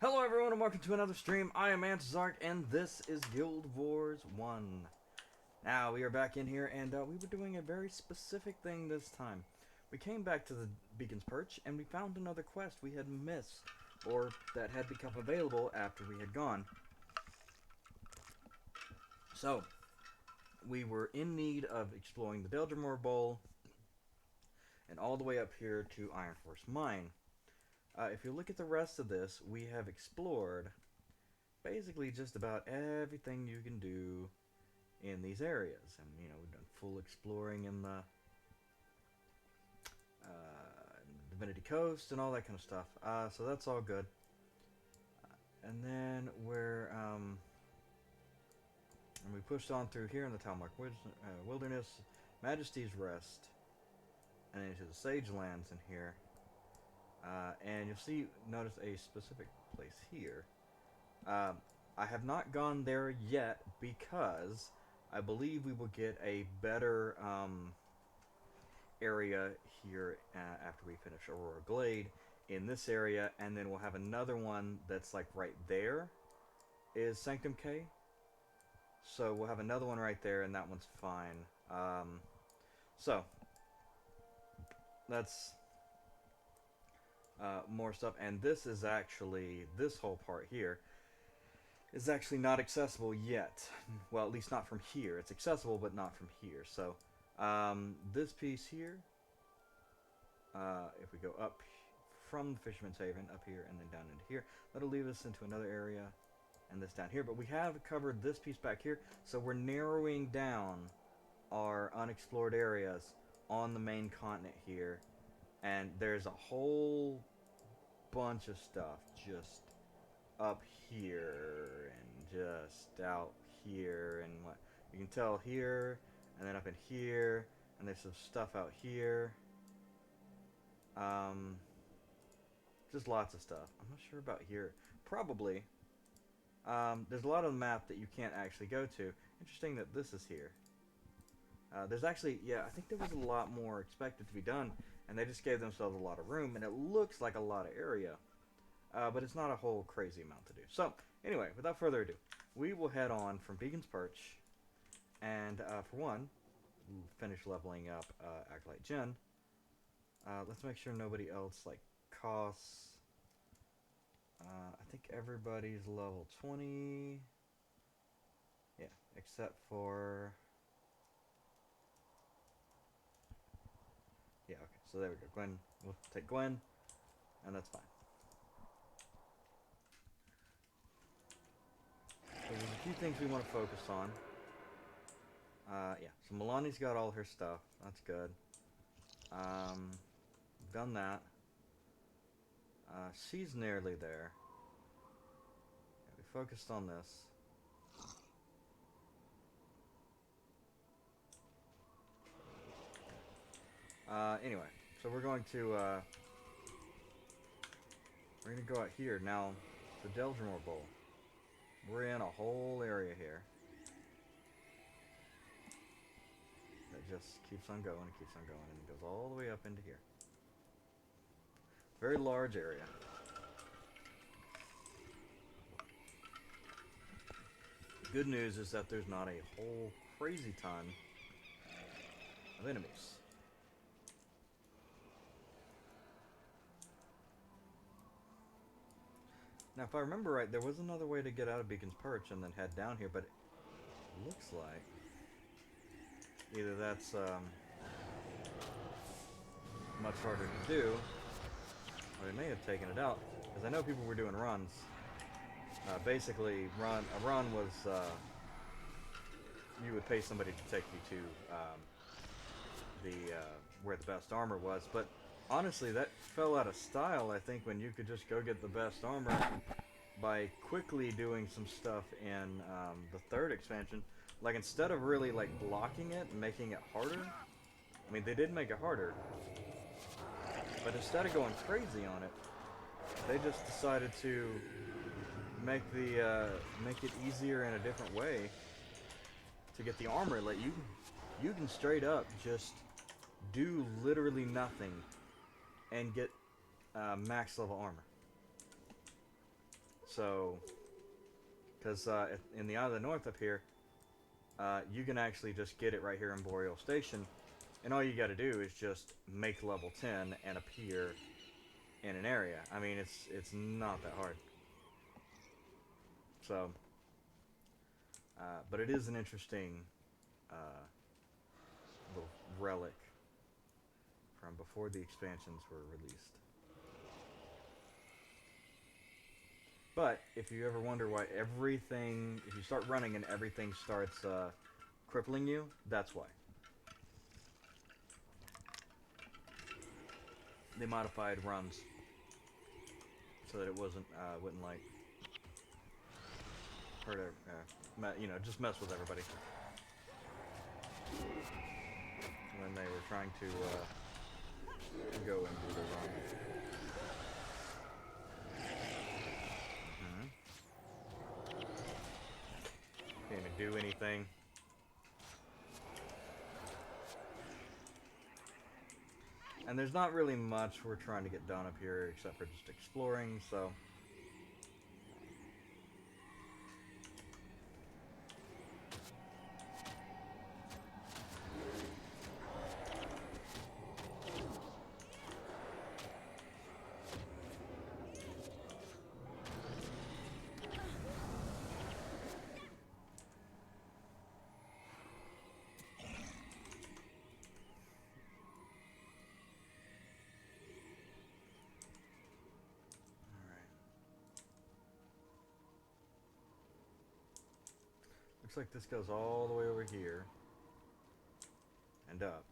Hello everyone and welcome to another stream. I am Antizark and this is Guild Wars 1. Now we are back in here and we were doing a very specific thing this time. We came back to the Beacon's Perch and we found another quest we had missed, or that had become available after we had gone. So, we were in need of exploring the Deldrimore Bowl and all the way up here to Iron Force Mine. If you look at the rest of this, we have explored basically just about everything you can do in these areas. And, you know, we've done full exploring in the Divinity Coast and all that kind of stuff. So that's all good. And then and we pushed on through here in the Talmark Wilderness, Majesty's Rest, and into the Sage Lands in here. And you'll notice a specific place here. I have not gone there yet because I believe we will get a better area here after we finish Aurora Glade in this area, and then we'll have another one that's like right there is Sanctum K. So we'll have another one right there, and that one's fine. So that's more stuff, and this is actually, this whole part here is actually not accessible yet. Well, at least not from here. It's accessible, but not from here. So, this piece here, if we go up from the Fisherman's Haven, up here, and then down into here, that'll lead us into another area, and this down here. But we have covered this piece back here, so we're narrowing down our unexplored areas on the main continent here. And there's a whole bunch of stuff just up here and just out here, and what you can tell here, and then up in here, and there's some stuff out here. Just lots of stuff. I'm not sure about here. Probably. There's a lot of the map that you can't actually go to. Interesting that this is here. There's actually, yeah, I think there was a lot more expected to be done, and they just gave themselves a lot of room, and it looks like a lot of area. But it's not a whole crazy amount to do. So, anyway, without further ado, we will head on from Beacon's Perch, and for one, finish leveling up Acolyte Jen. Let's make sure nobody else, like, costs. I think everybody's level 20. Yeah, except for... Yeah, okay, so there we go. Gwen, we'll take Gwen, and that's fine. So there's a few things we want to focus on. Yeah, so Milani's got all her stuff. That's good. Done that. She's nearly there. Yeah, we focused on this. Anyway, so we're going to go out here now. The Deldrimore Bowl. We're in a whole area here that just keeps on going and keeps on going, and it goes all the way up into here. Very large area. The good news is that there's not a whole crazy ton of enemies. Now, if I remember right, there was another way to get out of Beacon's Perch and then head down here, but it looks like either that's much harder to do, or they may have taken it out, because I know people were doing runs. Basically, a run was you would pay somebody to take you to where the best armor was, but honestly, that fell out of style, I think, when you could just go get the best armor by quickly doing some stuff in the third expansion. Like, instead of really, like, blocking it and making it harder, I mean, they did make it harder, but instead of going crazy on it, they just decided to make it easier in a different way to get the armor. Like, you can straight up just do literally nothing and get max level armor. So, because in the Isle of the North up here, you can actually just get it right here in Boreal Station, and all you got to do is just make level 10 and appear in an area. I mean, it's not that hard. So, but it is an interesting little relic from before the expansions were released. But if you ever wonder why everything, if you start running and everything starts crippling you, that's why. They modified runs so that it wouldn't like hurt, just mess with everybody when they were trying to go and do the run. Can't even do anything. And there's not really much we're trying to get done up here except for just exploring, so. Looks like this goes all the way over here and up.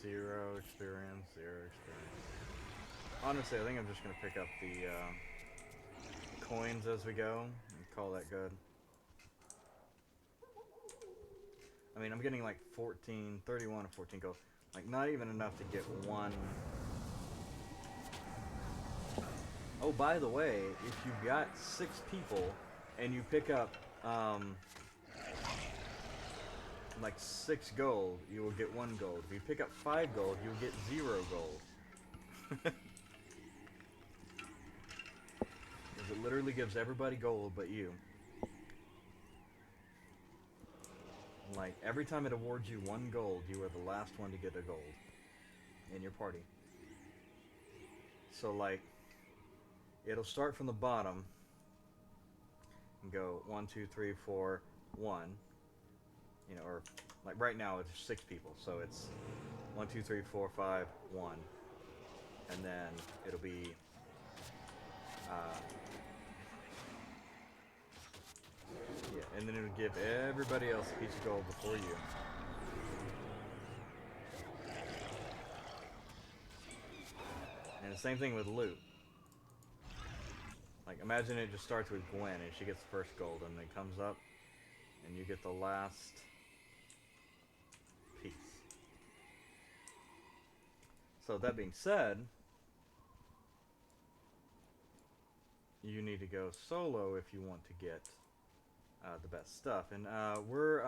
Zero experience. Honestly, I think I'm just going to pick up the coins as we go and call that good. I mean, I'm getting like 31 or 14 gold. Like, not even enough to get one. Oh, by the way, if you've got 6 people and you pick up like 6 gold, you will get 1 gold. If you pick up 5 gold, you will get 0 gold. Because it literally gives everybody gold but you. Like, every time it awards you 1 gold, you are the last one to get a gold in your party. So, like, it'll start from the bottom and go 1, 2, 3, 4, 1. You know, or like right now it's 6 people, so it's 1, 2, 3, 4, 5, 1, and then it'll be yeah, and then it'll give everybody else a piece of gold before you. And the same thing with loot. Like, imagine it just starts with Gwen and she gets the first gold, and then it comes up and you get the last piece. So that being said, you need to go solo if you want to get the best stuff. And we're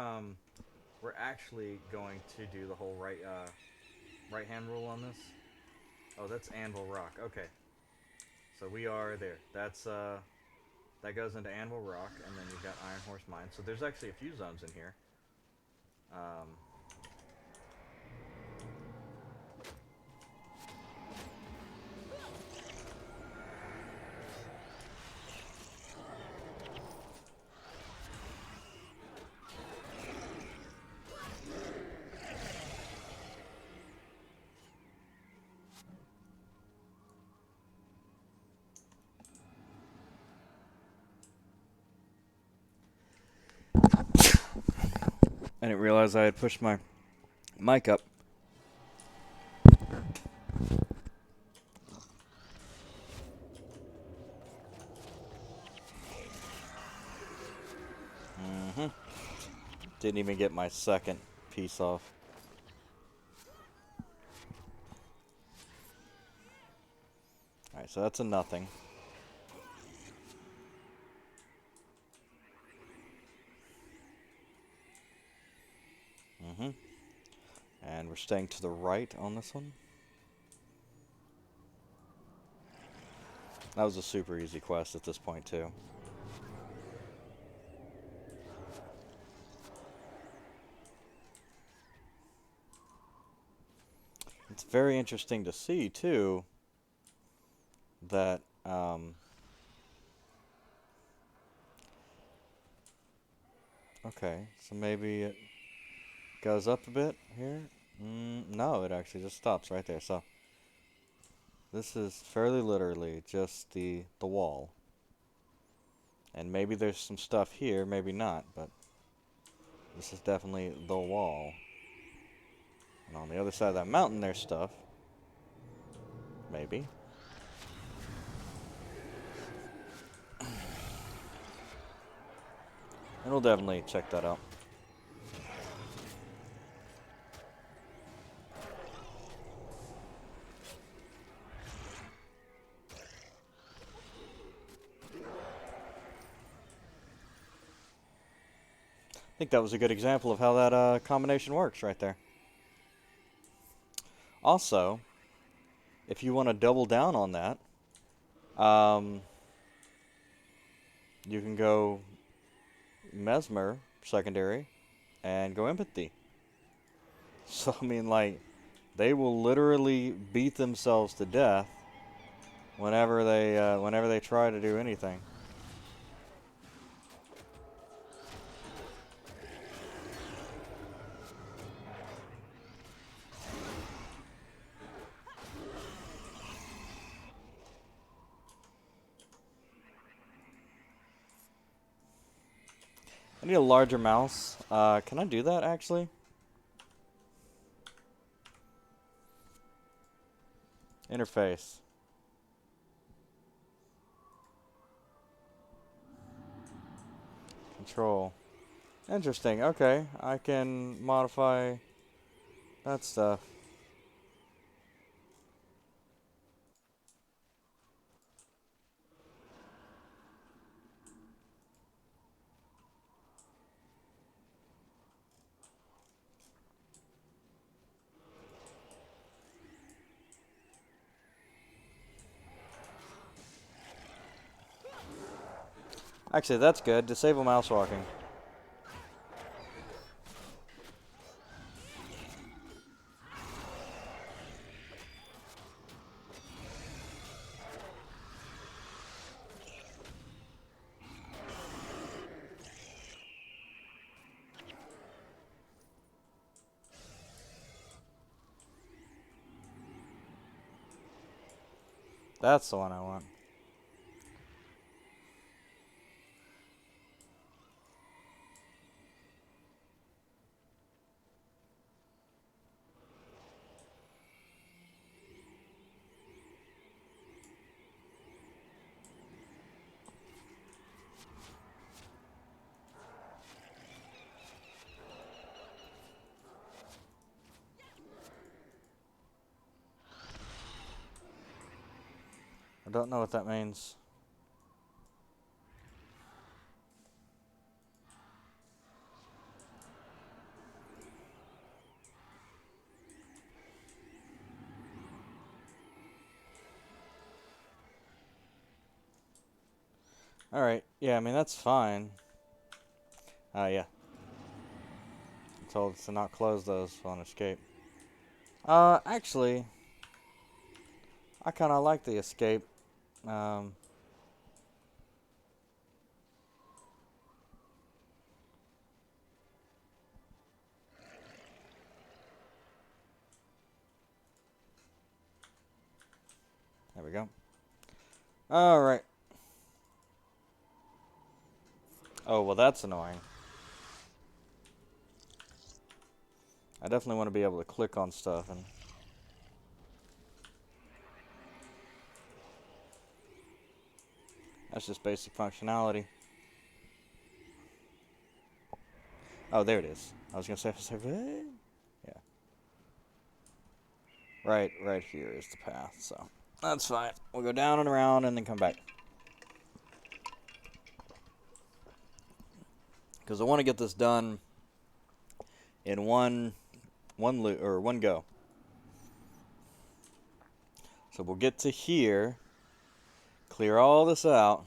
actually going to do the whole right hand rule on this. Oh, that's Anvil Rock. Okay, so we are there. That's that goes into Anvil Rock, and then you've got Iron Horse Mine. So there's actually a few zones in here. I didn't realize I had pushed my Mic up. Didn't even get my second piece off. Alright, so that's a nothing. And we're staying to the right on this one. That was a super easy quest at this point, too. It's very interesting to see, too, that, okay, so maybe it goes up a bit here. No, it actually just stops right there. So this is fairly literally just the wall. And maybe there's some stuff here, maybe not, but this is definitely the wall. And on the other side of that mountain, there's stuff. Maybe. And we'll definitely check that out. I think that was a good example of how that combination works right there. Also, if you want to double down on that, you can go Mesmer, secondary, and go Empathy. So, I mean, like, they will literally beat themselves to death whenever they try to do anything. I need a larger mouse. Can I do that, actually? Interface. Control. Interesting. Okay, I can modify that stuff. Actually, that's good. Disable mouse walking. That's the one I want. I don't know what that means. Alright, yeah, I mean, that's fine. Yeah. I'm told to not close those on escape. Actually, I kind of like the escape. There we go. Alright. Oh, well, that's annoying. I definitely want to be able to click on stuff and... That's just basic functionality. Oh, there it is. I was gonna say, what? Yeah. Right here is the path, so that's fine. We'll go down and around and then come back. Because I want to get this done in one go. So we'll get to here, clear all this out,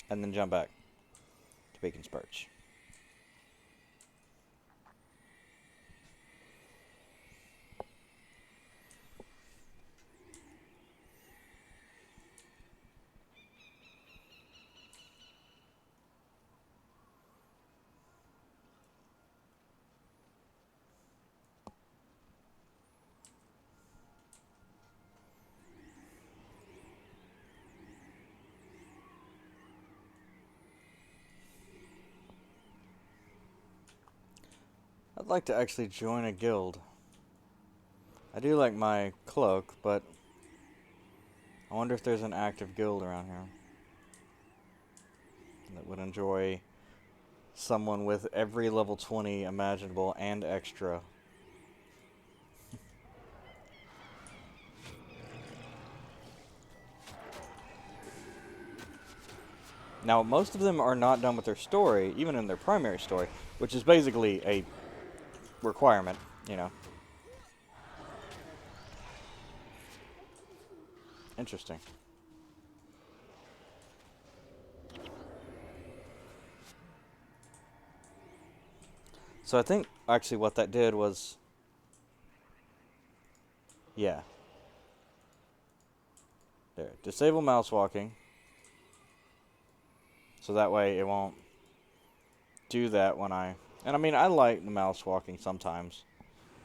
and then jump back to Bacon's Perch. I'd like to actually join a guild. I do like my cloak, but I wonder if there's an active guild around here that would enjoy someone with every level 20 imaginable and extra. Now, most of them are not done with their story, even in their primary story, which is basically a requirement, you know. Interesting. So I think actually what that did was, yeah. There, disable mouse walking. So that way it won't do that when I... And I mean, I like the mouse walking sometimes.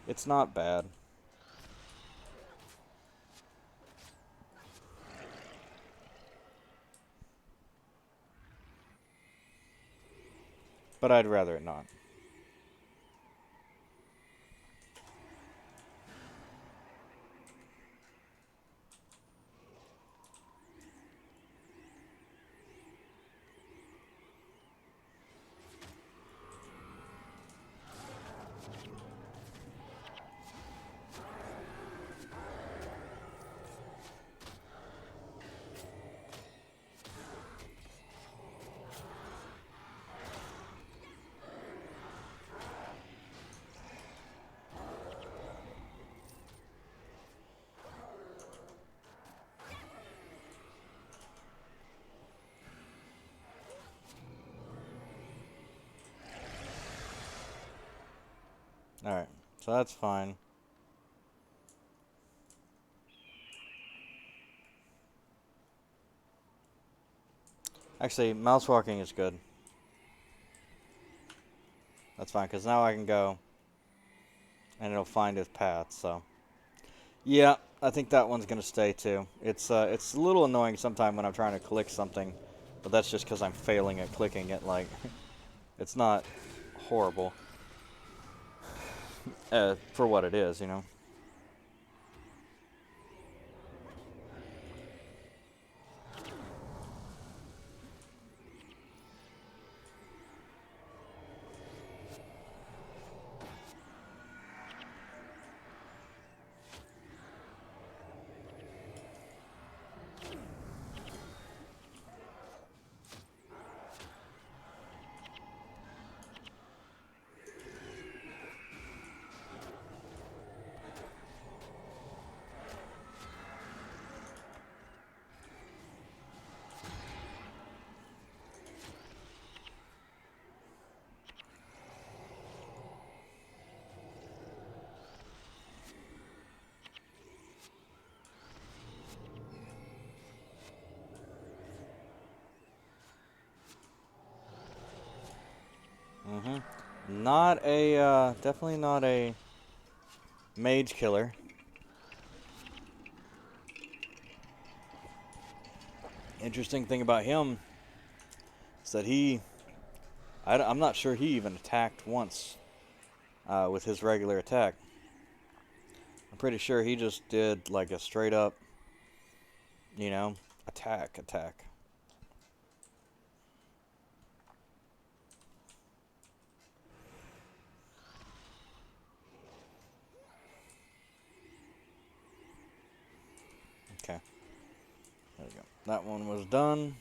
It's not bad. But I'd rather it not. Alright, so that's fine. Actually, mouse walking is good. That's fine, because now I can go and it'll find his path, so. Yeah, I think that one's going to stay too. It's a little annoying sometimes when I'm trying to click something, but that's just because I'm failing at clicking it, like, it's not horrible. For what it is, you know. Not a, definitely not a mage killer. Interesting thing about him is that he I'm not sure he even attacked once with his regular attack. I'm pretty sure he just did like a straight up, you know, attack. Okay. There we go. That one was done.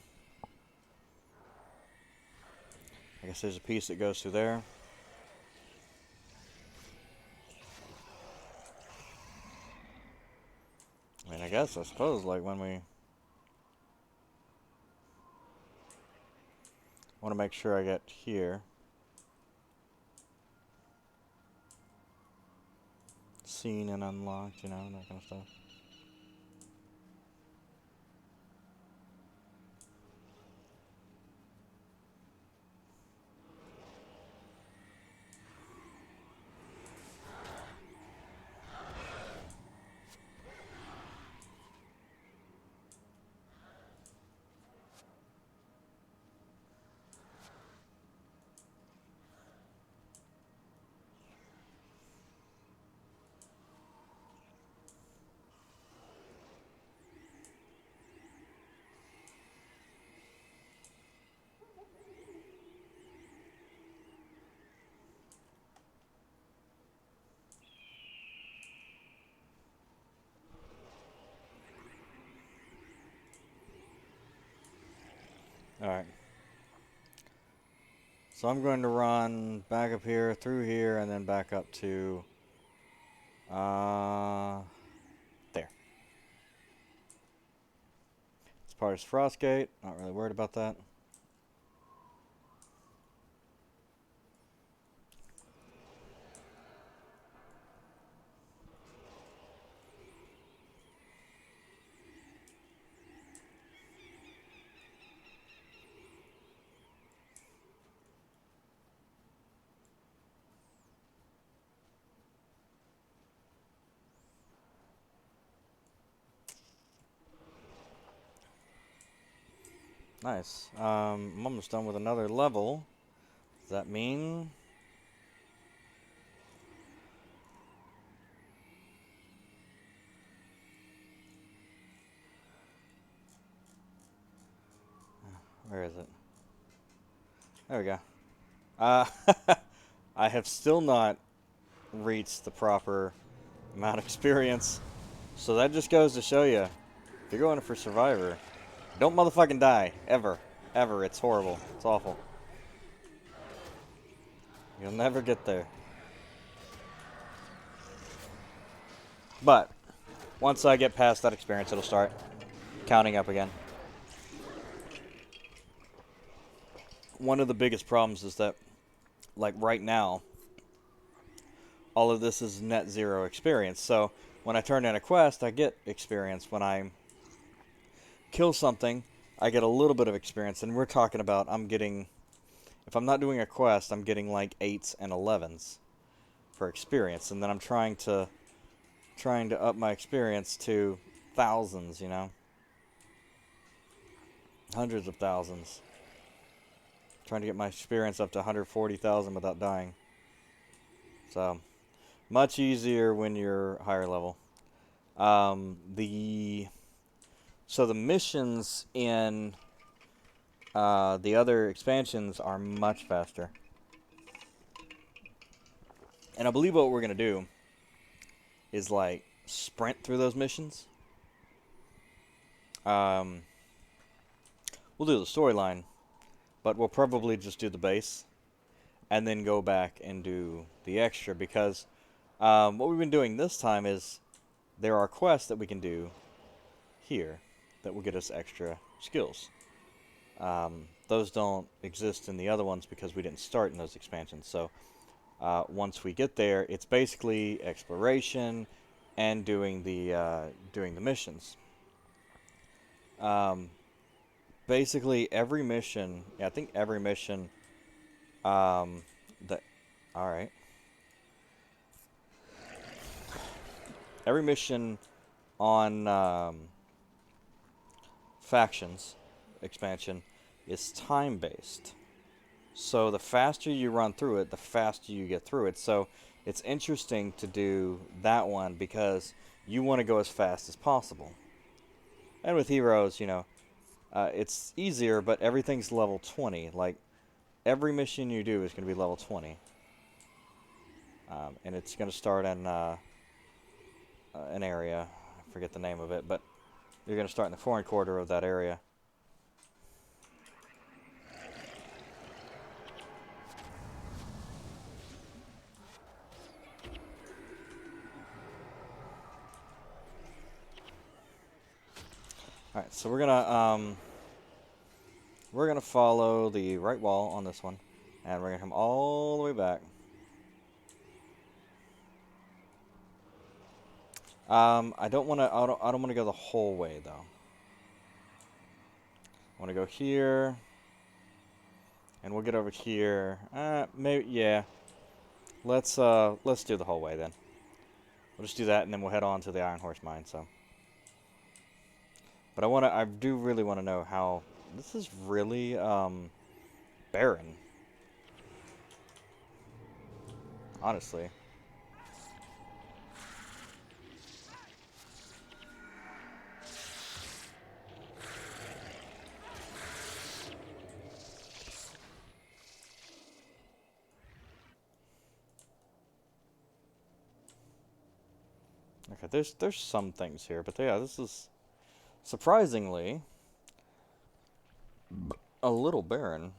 I guess there's a piece that goes through there. I mean, I suppose, like when we want to make sure I get here. Seen and unlocked, you know, that kind of stuff. Alright. So I'm going to run back up here, through here, and then back up to there. This part is Frostgate. Not really worried about that. Nice. I'm almost done with another level. Does that mean... Where is it? There we go. I have still not reached the proper amount of experience. So that just goes to show you, if you're going for Survivor, don't motherfucking die. Ever. Ever. It's horrible. It's awful. You'll never get there. But, once I get past that experience, it'll start counting up again. One of the biggest problems is that, like right now, all of this is net zero experience. So, when I turn in a quest, I get experience. When I kill something, I get a little bit of experience. And we're talking about, I'm getting... If I'm not doing a quest, I'm getting like 8s and 11s for experience. And then I'm trying to up my experience to thousands, you know? Hundreds of thousands. Trying to get my experience up to 140,000 without dying. So, much easier when you're higher level. The missions in the other expansions are much faster. And I believe what we're going to do is like sprint through those missions. We'll do the storyline, but we'll probably just do the base and then go back and do the extra, because what we've been doing this time is there are quests that we can do here that will get us extra skills. Those don't exist in the other ones because we didn't start in those expansions. So once we get there, it's basically exploration and doing the missions. Basically, every mission, I think every mission, every mission on factions expansion is time-based. So the faster you run through it, the faster you get through it. So it's interesting to do that one because you want to go as fast as possible. And with heroes, you know, it's easier, but everything's level 20. Like, every mission you do is going to be level 20. And it's going to start in an area. I forget the name of it, but you're going to start in the foreign quarter of that area. Alright, so we're gonna follow the right wall on this one, and we're gonna come all the way back. I don't want to go the whole way though. I want to go here, and we'll get over here. Maybe, yeah. Let's do the whole way then. We'll just do that, and then we'll head on to the Iron Horse Mine. So, but I do really want to know how this is really barren. Honestly. Okay, there's some things here, but yeah, this is surprisingly a little barren.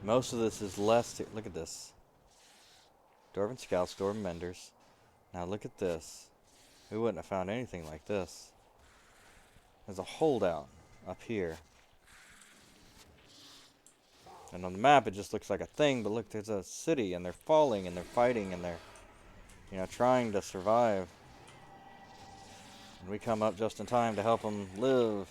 Most of this is less. Look at this. Dwarven Scouts, Dwarven Menders. Now look at this. We wouldn't have found anything like this. There's a holdout up here. And on the map it just looks like a thing, but look, there's a city, and they're falling, and they're fighting, and they're, you know, trying to survive. And we come up just in time to help them live.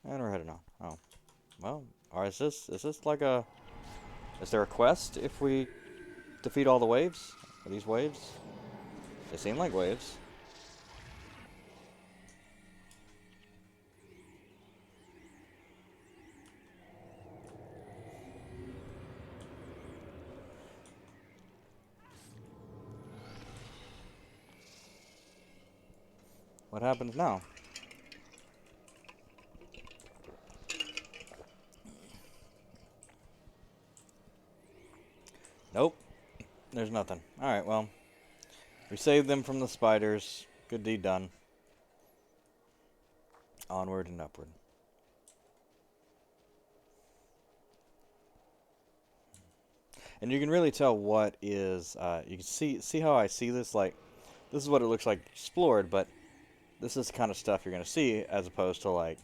And we're heading on. Oh. Well, or is this like a... Is there a quest if we defeat all the waves? Are these waves? They seem like waves. What happens now? Nope. There's nothing. Alright, well. We saved them from the spiders. Good deed done. Onward and upward. And you can really tell what is... you can see how I see this? Like, this is what it looks like explored, but this is the kind of stuff you're going to see as opposed to, like,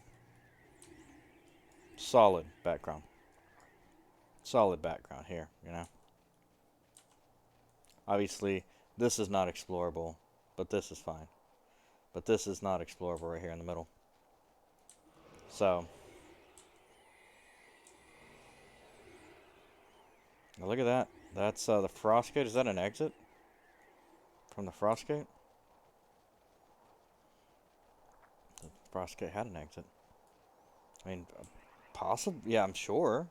solid background. Solid background here, you know? Obviously, this is not explorable, but this is fine. But this is not explorable right here in the middle. So, now look at that. That's the frost gate. Is that an exit from the frost gate? The frost gate had an exit. I mean, possible. Yeah, I'm sure.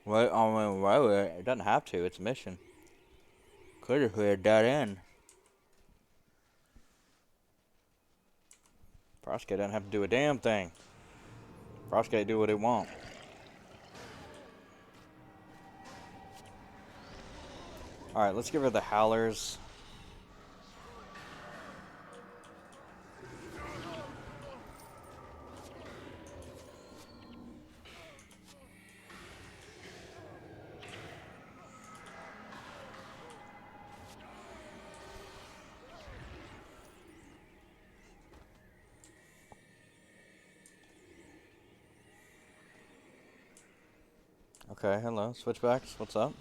Well, I mean, well, it doesn't have to. It's a mission. Could have cleared that in. Frostgate doesn't have to do a damn thing. Frostgate do what it want. Alright, let's give her the howlers. Okay, hello, switchbacks, what's up?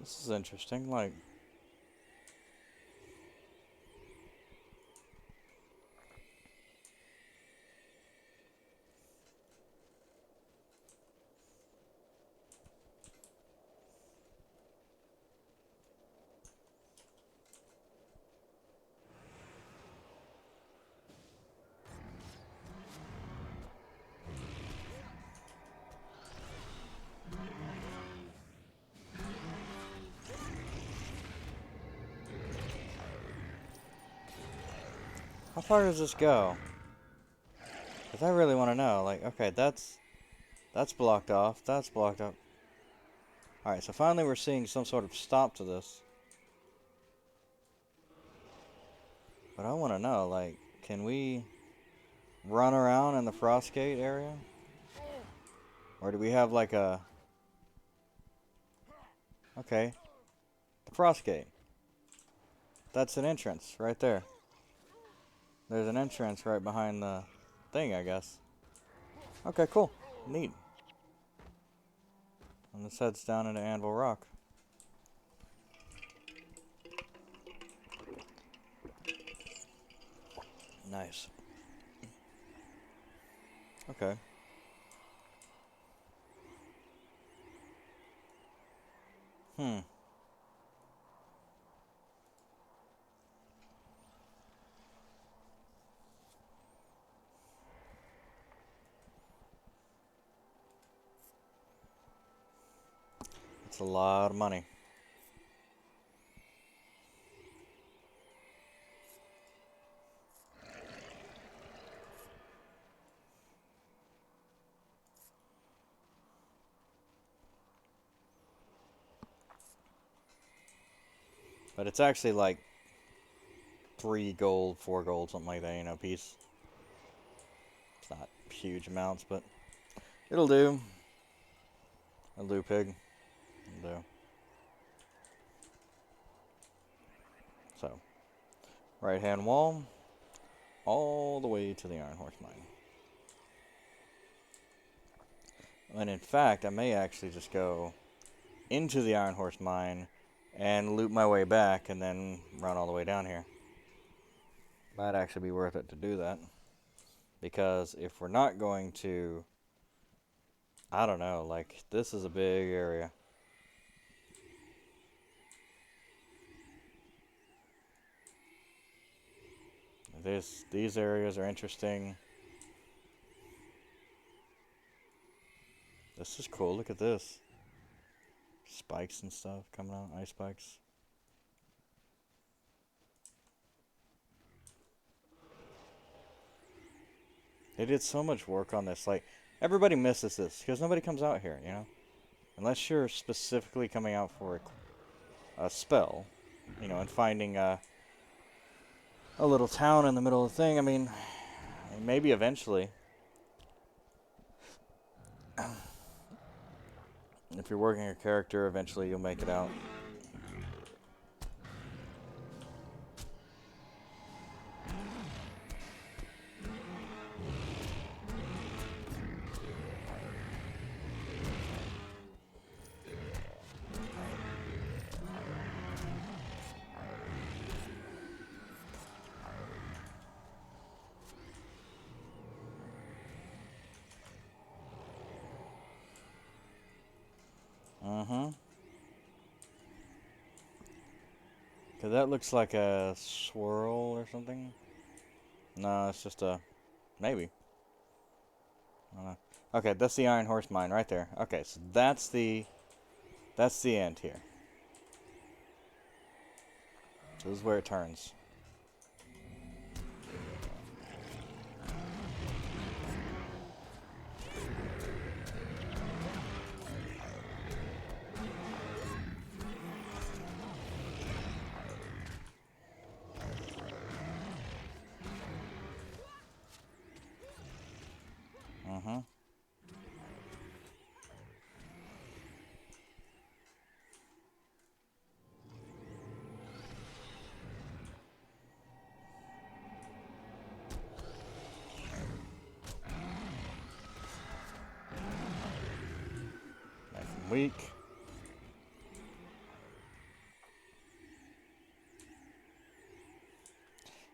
This is interesting. Like, how far does this go? Because I really want to know. Like, okay, that's blocked off. That's blocked off. Alright, so finally we're seeing some sort of stop to this. But I want to know, like, can we run around in the Frostgate area? Or do we have, like, a... Okay. The Frostgate. That's an entrance right there. There's an entrance right behind the thing, I guess. Okay, cool. Neat. And this heads down into Anvil Rock. Nice. Okay. It's a lot of money. But it's actually like 3 gold, 4 gold, something like that, you know, piece. It's not huge amounts, but it'll do. It'll do, pig. It'll do. So, right-hand wall, all the way to the Iron Horse Mine. And in fact, I may actually just go into the Iron Horse Mine and loop my way back and then run all the way down here. Might actually be worth it to do that. Because if we're not going to... I don't know, like, this is a big area. These areas are interesting. This is cool, look at this. Spikes and stuff coming out, ice spikes. They did so much work on this, like, everybody misses this, because nobody comes out here, you know? Unless you're specifically coming out for a spell, you know, and finding a little town in the middle of the thing. I mean, maybe eventually. If you're working a character, eventually you'll make it out. Cause that looks like a swirl or something. No, it's just a... maybe. I don't know. Okay, that's the Iron Horse Mine right there. Okay, so that's the end here. This is where it turns. Nice and weak.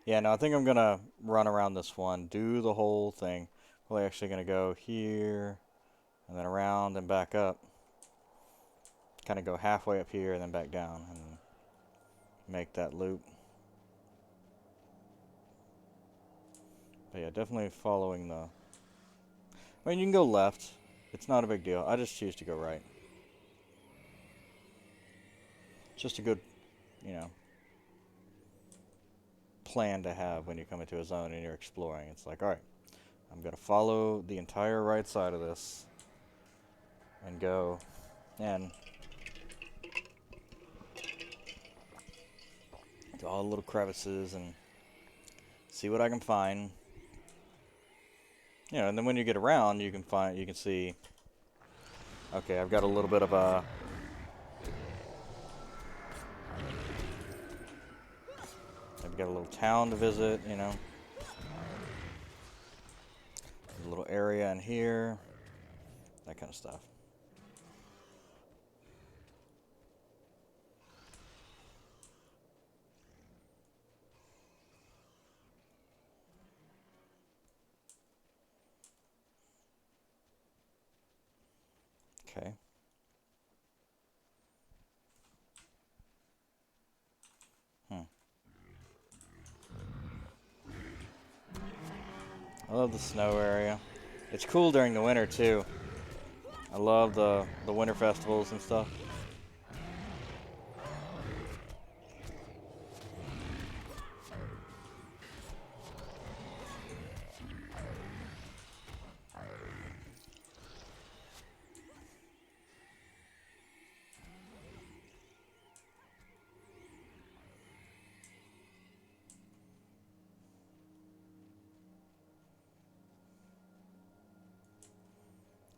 Yeah, no, I think I'm gonna run around this one, do the whole thing. We're actually gonna go here, and then around and back up. Kind of go halfway up here and then back down, and make that loop. But yeah, definitely following the... I mean, you can go left. It's not a big deal. I just choose to go right. It's just a good, you know, plan to have when you come into a zone and you're exploring. It's like, alright, I'm going to follow the entire right side of this and go and to all the little crevices and see what I can find. You know, and then when you get around, you can see, okay, I've got a little bit of a... I've got a little town to visit, you know. A little area in here. That kind of stuff. Okay. I love the snow area. It's cool during the winter too. I love the winter festivals and stuff.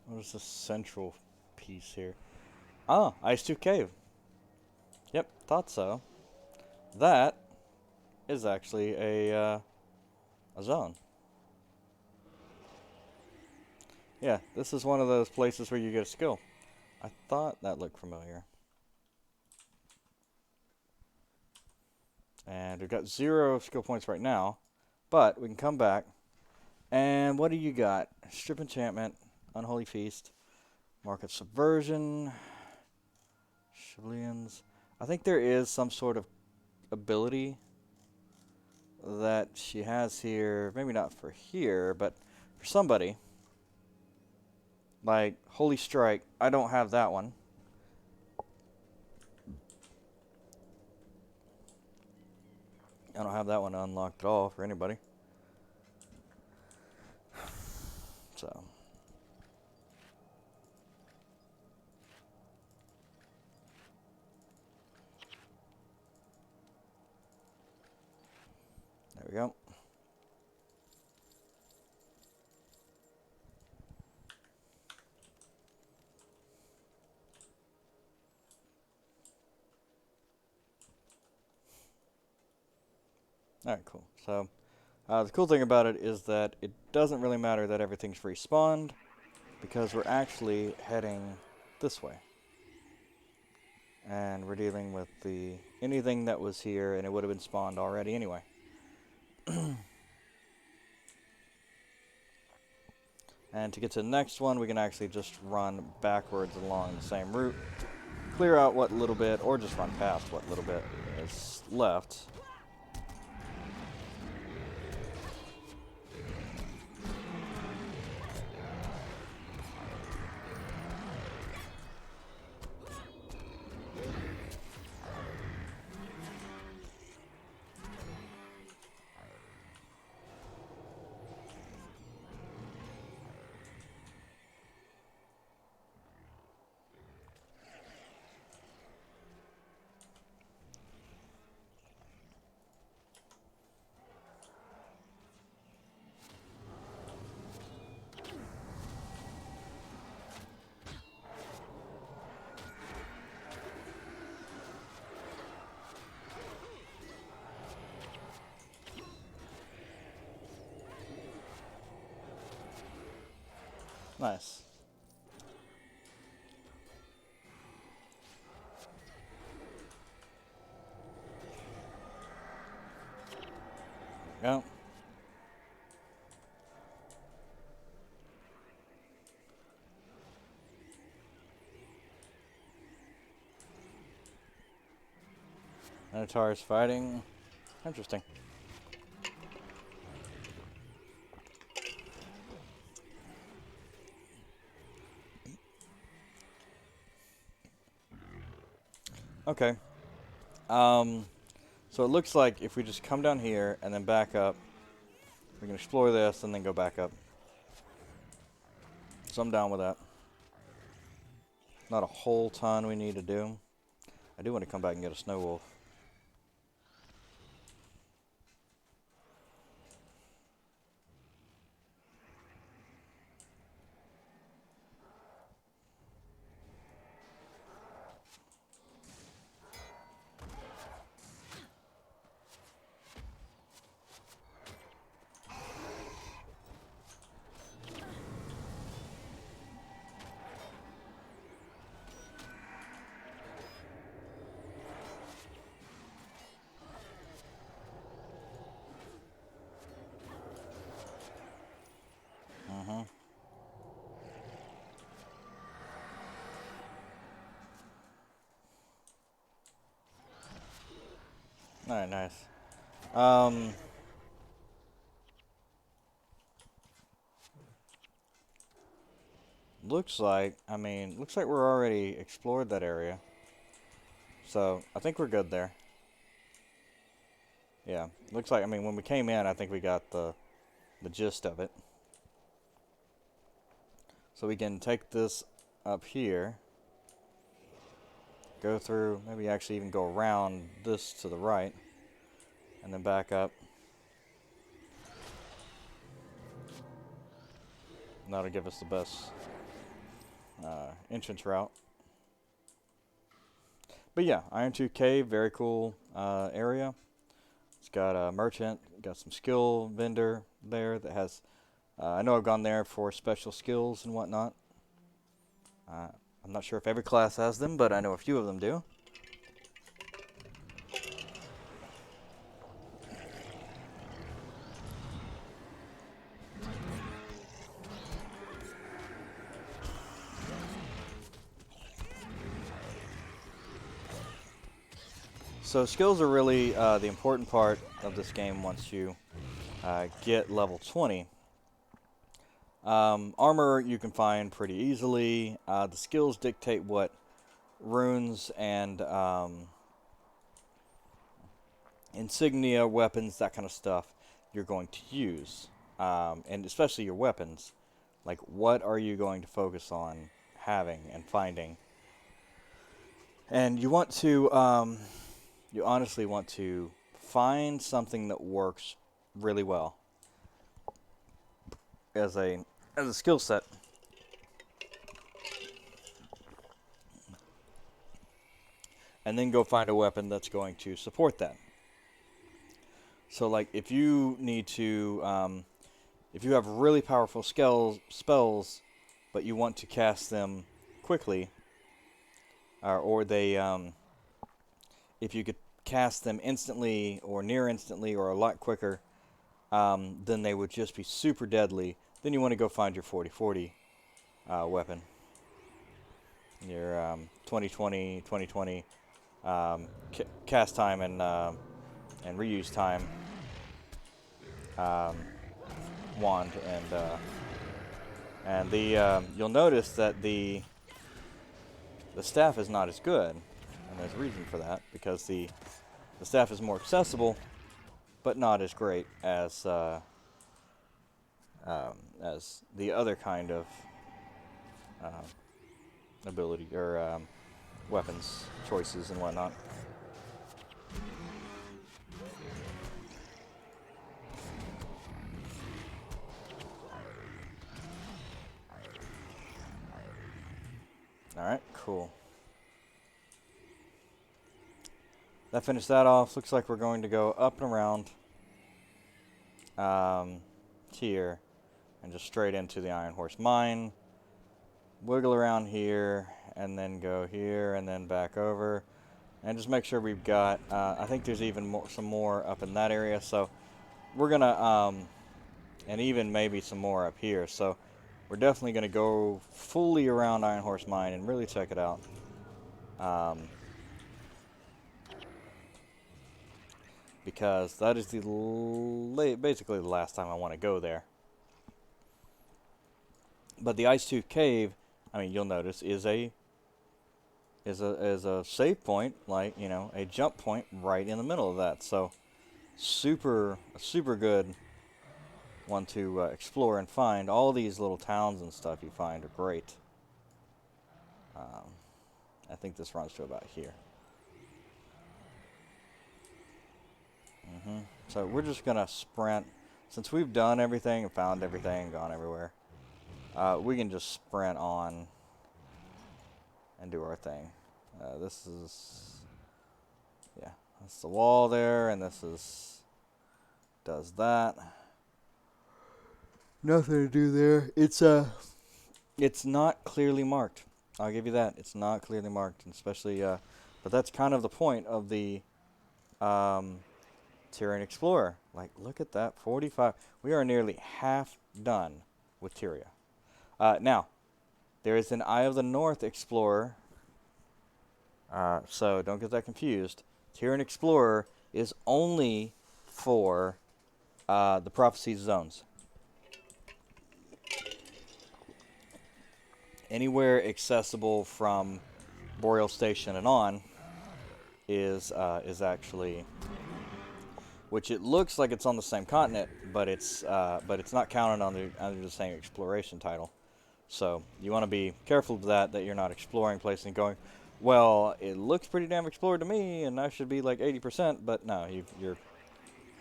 What is the central piece here? Ah, Ice Tooth Cave. Yep, thought so. That is actually a zone. Yeah, this is one of those places where you get a skill. I thought that looked familiar. And we've got 0 skill points right now, but we can come back. And what do you got? Strip Enchantment, Unholy Feast, Mark of Subversion, Civilians. I think there is some sort of ability that she has here, maybe not for here, but for somebody. Like Holy Strike, I don't have that one. I don't have that one unlocked at all for anybody. So. There we go. Alright, cool. So, the cool thing about it is that it doesn't really matter that everything's respawned, because we're actually heading this way. And we're dealing with anything that was here, and it would have been spawned already anyway. And to get to the next one, we can actually just run backwards along the same route, clear out what little bit, or just run past what little bit is left. Nice. Minotaurs fighting. Interesting. Okay. So it looks like if we just come down here and then back up, we can explore this and then go back up. So I'm down with that. Not a whole ton we need to do. I do want to come back and get a snow wolf. Alright, nice. Looks like we're already explored that area. So, I think we're good there. Yeah, looks like, when we came in, I think we got the gist of it. So we can take this up here, go through, maybe actually even go around this to the right, and then back up. And that'll give us the best entrance route. But yeah, Iron Tooth Cave, very cool area. It's got a merchant, got some skill vendor there that has, I know I've gone there for special skills and whatnot. I'm not sure if every class has them, but I know a few of them do. So skills are really the important part of this game once you get level 20. Armor you can find pretty easily. The skills dictate what runes and insignia, weapons, that kind of stuff you're going to use. And especially your weapons. Like, what are you going to focus on having and finding? And you want to... you honestly want to find something that works really well as a skill set. And then go find a weapon that's going to support that. So like if you need to, if you have really powerful spells, but you want to cast them quickly, or they... if you could cast them instantly or near instantly or a lot quicker, then they would just be super deadly. Then you want to go find your 40-40 weapon. Your 20-20 cast time and reuse time wand, and the you'll notice that the staff is not as good. And there's a reason for that, because the staff is more accessible, but not as great as the other kind of ability or weapons choices and whatnot. All right, cool. That finished that off. Looks like we're going to go up and around here and just straight into the Iron Horse Mine. Wiggle around here and then go here and then back over. And just make sure we've got, I think there's even some more up in that area. So we're going to, and even maybe some more up here. So we're definitely going to go fully around Iron Horse Mine and really check it out. because that is basically the last time I want to go there. But the Ice Tooth Cave, I mean, you'll notice is a save point, like, you know, a jump point right in the middle of that. So super good one to explore and find. All these little towns and stuff you find are great. I think this runs to about here. So we're just gonna sprint. Since we've done everything and found everything, gone everywhere, we can just sprint on and do our thing. This is, yeah, that's the wall there, and this does that. Nothing to do there. It's not clearly marked. I'll give you that. It's not clearly marked, and especially, but that's kind of the point of the Tyrian Explorer. Like, look at that, 45. We are nearly half done with Tyria. Now, there is an Eye of the North Explorer, so don't get that confused. Tyrian Explorer is only for the Prophecies zones. Anywhere accessible from Boreal Station and on is actually, which it looks like it's on the same continent, but it's not counted under the same exploration title. So you want to be careful of that you're not exploring places and going, well, it looks pretty damn explored to me, and I should be like 80%, but no, you're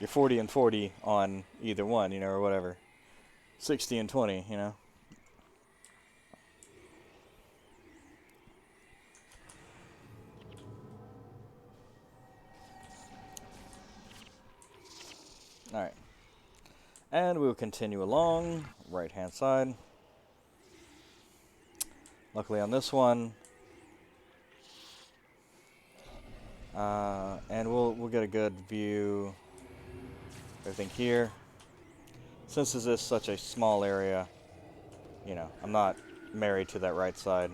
40 and 40 on either one, you know, or whatever, 60 and 20, you know. All right, and we'll continue along right hand side. Luckily on this one, and we'll get a good view of everything here. Since this is such a small area, you know, I'm not married to that right side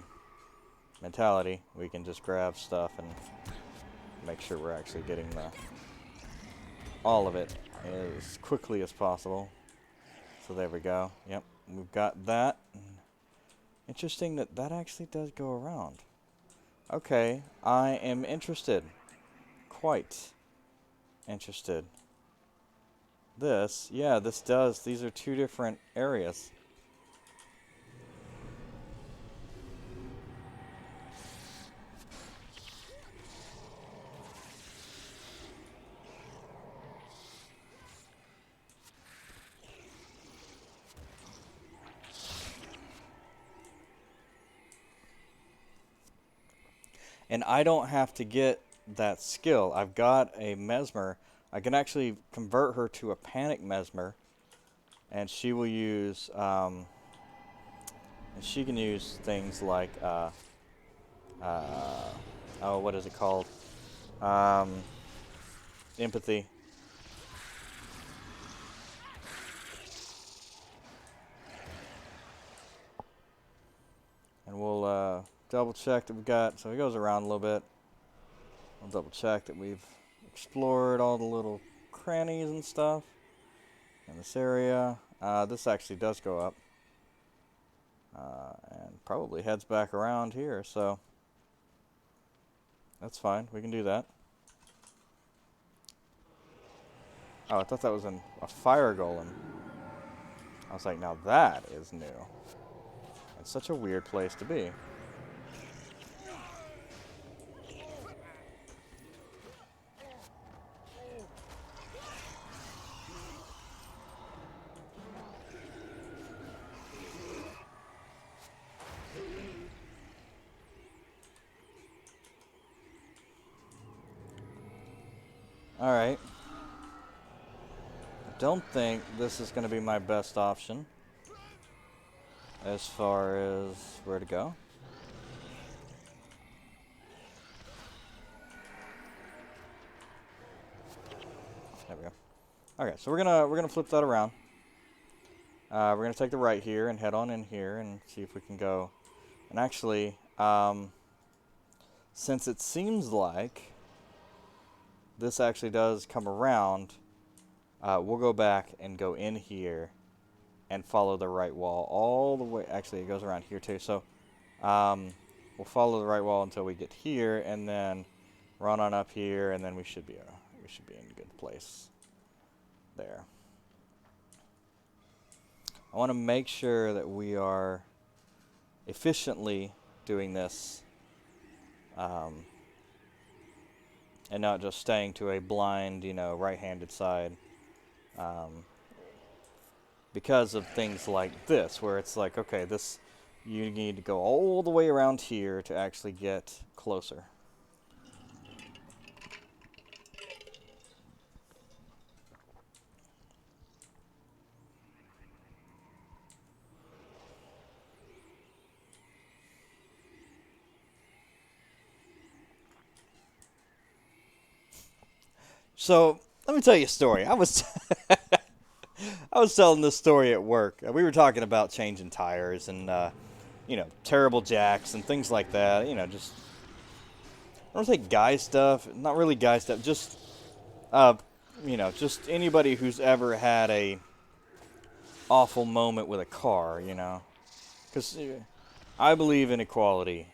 mentality. We can just grab stuff and make sure we're actually getting all of it as quickly as possible. So there we go. Yep, we've got that. Interesting that actually does go around. Okay, I am interested. Quite interested. This, yeah, this does. These are two different areas. And I don't have to get that skill. I've got a Mesmer. I can actually convert her to a Panic Mesmer, and she will use, and she can use things like, oh, what is it called? Empathy. And we'll double check that we've got, so it goes around a little bit. We'll double check that we've explored all the little crannies and stuff in this area. This actually does go up. And probably heads back around here, so that's fine. We can do that. Oh, I thought that was a fire golem. I was like, now that is new. It's such a weird place to be. Alright. I don't think this is going to be my best option as far as where to go. There we go. Okay, so we're gonna flip that around. We're gonna take the right here and head on in here and see if we can go. And actually, since it seems like this actually does come around, we'll go back and go in here and follow the right wall all the way. Actually, it goes around here too. So we'll follow the right wall until we get here, and then run on up here, and then we should be in a good place there. I want to make sure that we are efficiently doing this, and not just staying to a blind, right-handed side, because of things like this, where it's like, okay, this, you need to go all the way around here to actually get closer. So let me tell you a story. I was I was telling this story at work. We were talking about changing tires and terrible jacks and things like that. Just I don't say guy stuff. Not really guy stuff. Just just anybody who's ever had a awful moment with a car. Because I believe in equality.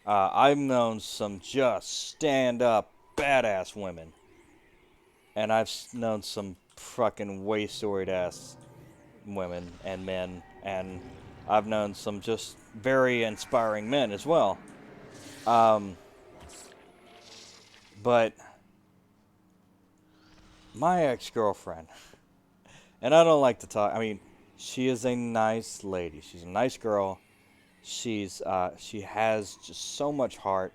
I've known some just stand up badass women. And I've known some fucking waste-storied ass women and men, and I've known some just very inspiring men as well. But my ex-girlfriend, and I don't like to talk. I mean, she is a nice lady. She's a nice girl. She has just so much heart.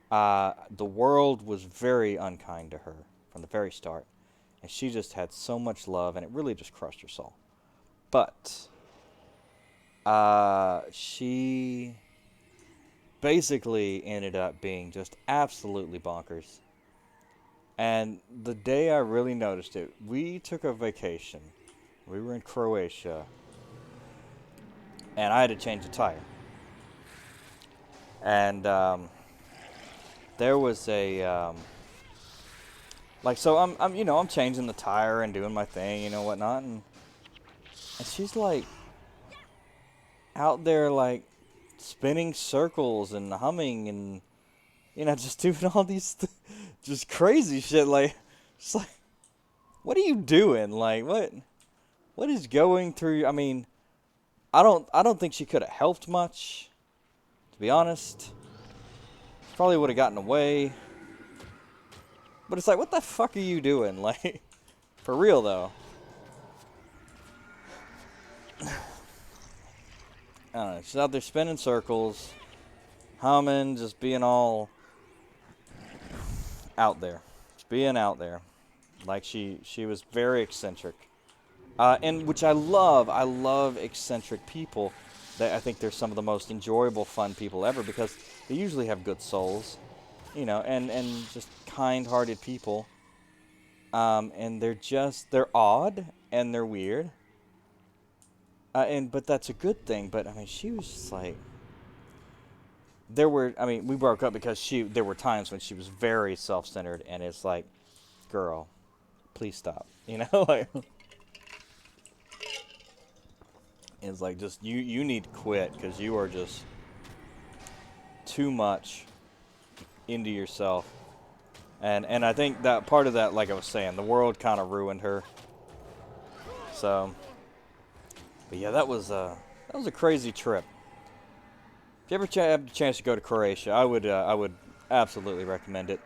The world was very unkind to her from the very start, and she just had so much love, and it really just crushed her soul. But she basically ended up being just absolutely bonkers. And the day I really noticed it, we took a vacation. We were in Croatia, and I had to change a tire. And there was a so I'm changing the tire and doing my thing, whatnot, and she's like out there like spinning circles and humming and just doing all these just crazy shit, like just like, what are you doing? Like, what is going through? I mean, I don't think she could have helped much, to be honest. Probably would have gotten away. But it's like, what the fuck are you doing? Like, for real, though. I don't know. She's out there spinning circles, humming, just being all out there. Just being out there. Like, she was very eccentric. And which I love. I love eccentric people. I think they're some of the most enjoyable, fun people ever, because they usually have good souls. And just kind-hearted people. And they're odd and they're weird. But that's a good thing. But I mean, she was just like, we broke up because there were times when she was very self-centered, and it's like, girl, please stop. Like, it's like, just you need to quit, because you are just too much into yourself. And I think that part of that, like I was saying, the world kind of ruined her. So, but yeah, that was a crazy trip. If you ever have the chance to go to Croatia, I would absolutely recommend it.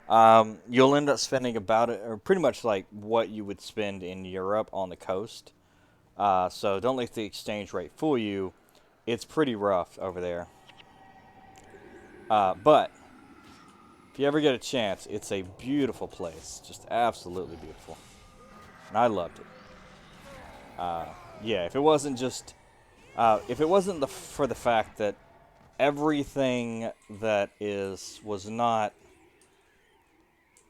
You'll end up spending about it, or pretty much like what you would spend in Europe on the coast. So don't let the exchange rate fool you. It's pretty rough over there. But if you ever get a chance, it's a beautiful place. Just absolutely beautiful. And I loved it. Yeah, if it wasn't for the fact that everything that was not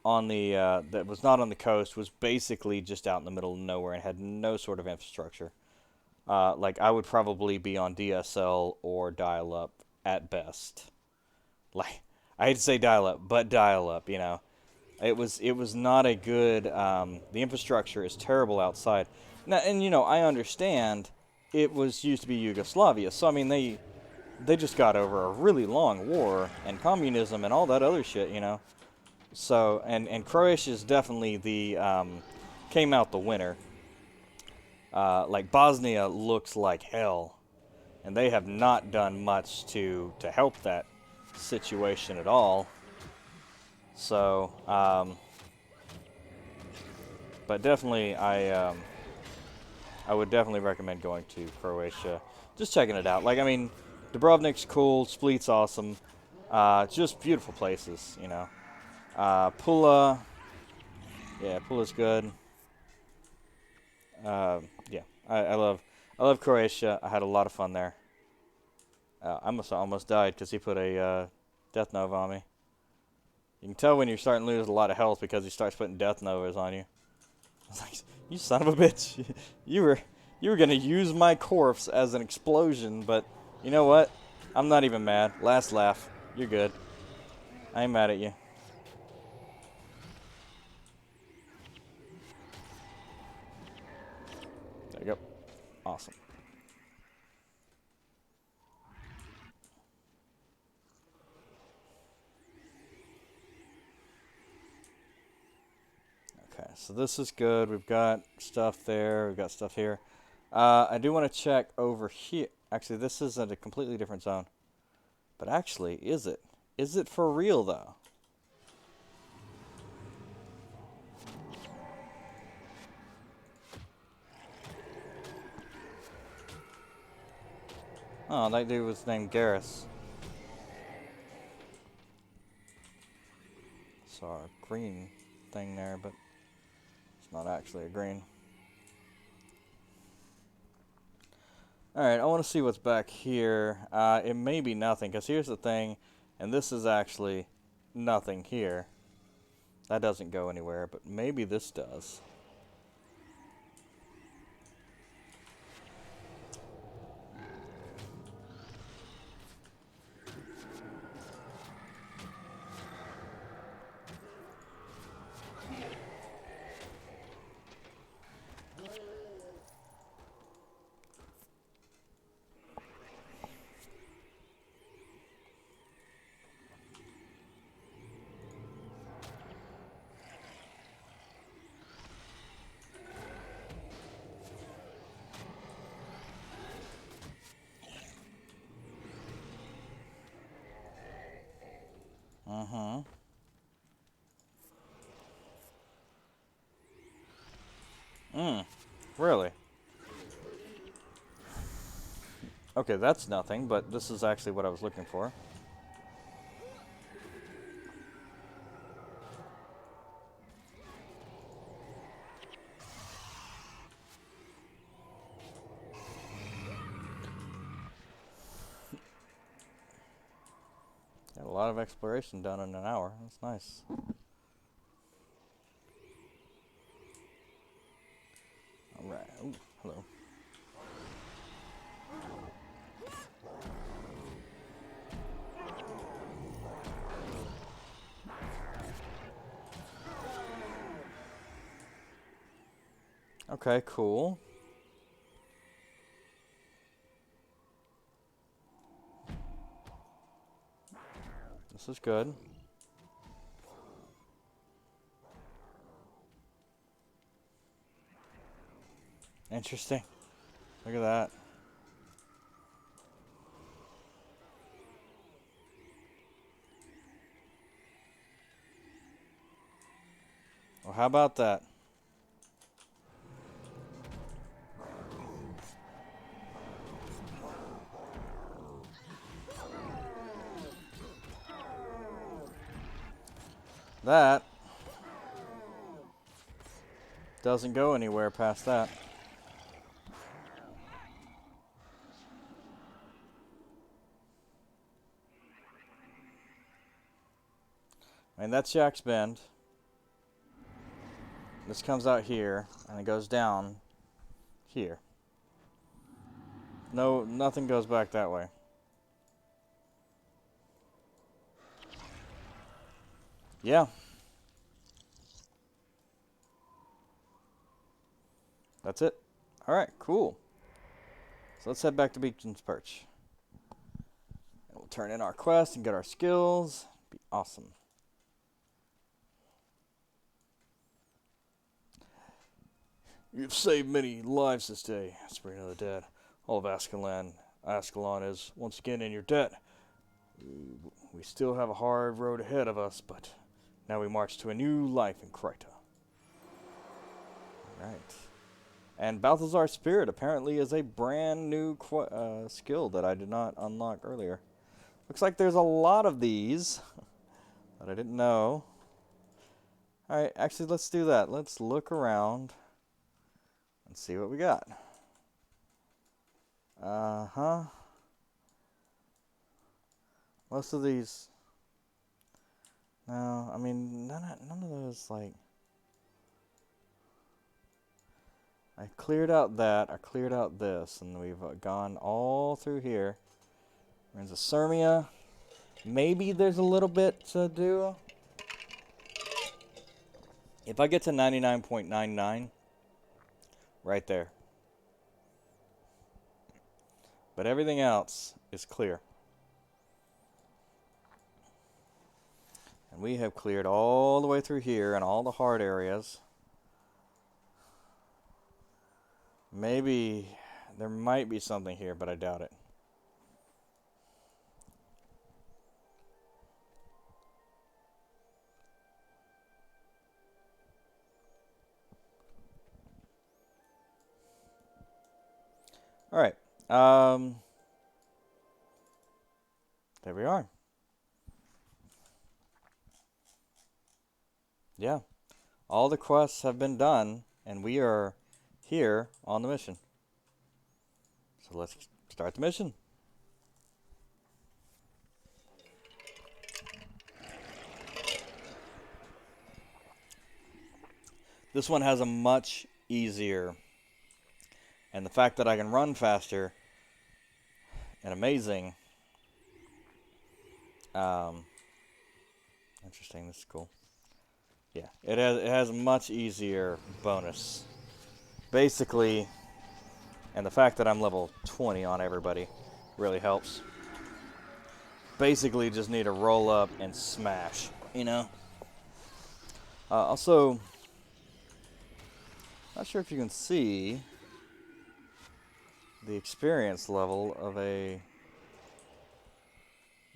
on the coast was basically just out in the middle of nowhere and had no sort of infrastructure. Like, I would probably be on DSL or dial-up at best. Like, I hate to say dial-up, but dial-up, It was not a good. The infrastructure is terrible outside. Now, and I understand it was used to be Yugoslavia, so I mean they just got over a really long war and communism and all that other shit. So and Croatia is definitely the came out the winner. Like Bosnia looks like hell, and they have not done much to help that situation at all. So, but definitely, I would definitely recommend going to Croatia, just checking it out. Like, I mean, Dubrovnik's cool, Split's awesome, just beautiful places. Pula, yeah, Pula's good. Yeah, I love Croatia. I had a lot of fun there. I almost died because he put a death nova on me. You can tell when you're starting to lose a lot of health because he starts putting death novas on you. I was like, you son of a bitch. you were gonna use my corpse as an explosion, but you know what? I'm not even mad. Last laugh. You're good. I ain't mad at you. There you go. Awesome. Okay, so this is good. We've got stuff there. We've got stuff here. I do want to check over here. Actually, this is at a completely different zone. But actually, is it? Is it for real, though? Oh, that dude was named Garrus. Saw a green thing there, but it's not actually a green. Alright, I want to see what's back here. It may be nothing, because here's the thing, and this is actually nothing here. That doesn't go anywhere, but maybe this does. Uh-huh. Really? Okay, that's nothing, but this is actually what I was looking for. Got a lot of exploration done in an hour. That's nice. Alright. Ooh, hello. Okay, cool. This is good. Interesting. Look at that. Well, how about that? That doesn't go anywhere past that. I mean, that's Jack's Bend. This comes out here, and it goes down here. No, nothing goes back that way. Yeah. That's it? Alright, cool. So let's head back to Beacon's Perch. And we'll turn in our quest and get our skills. Be awesome. You've saved many lives this day, Spring of the Dead. All of Ascalon is once again in your debt. We still have a hard road ahead of us, but now we march to a new life in Kryta. Alright. And Balthazar's Spirit apparently is a brand new skill that I did not unlock earlier. Looks like there's a lot of these that I didn't know. Alright, actually let's do that. Let's look around and see what we got. Most of these... No, I mean, none of those, like... I cleared out that, I cleared out this, and we've gone all through here. There's a Sirmia. Maybe there's a little bit to do. If I get to 99.99, right there. But everything else is clear. And we have cleared all the way through here and all the hard areas. Maybe there might be something here, but I doubt it. All right. There we are. Yeah. All the quests have been done, and we are here on the mission. So let's start the mission. This one has a much easier, and the fact that I can run faster and amazing. Interesting, this is cool. Yeah, it has a much easier bonus. Basically, and the fact that I'm level 20 on everybody really helps. Basically, just need to roll up and smash, you know? Also, not sure if you can see the experience level of a...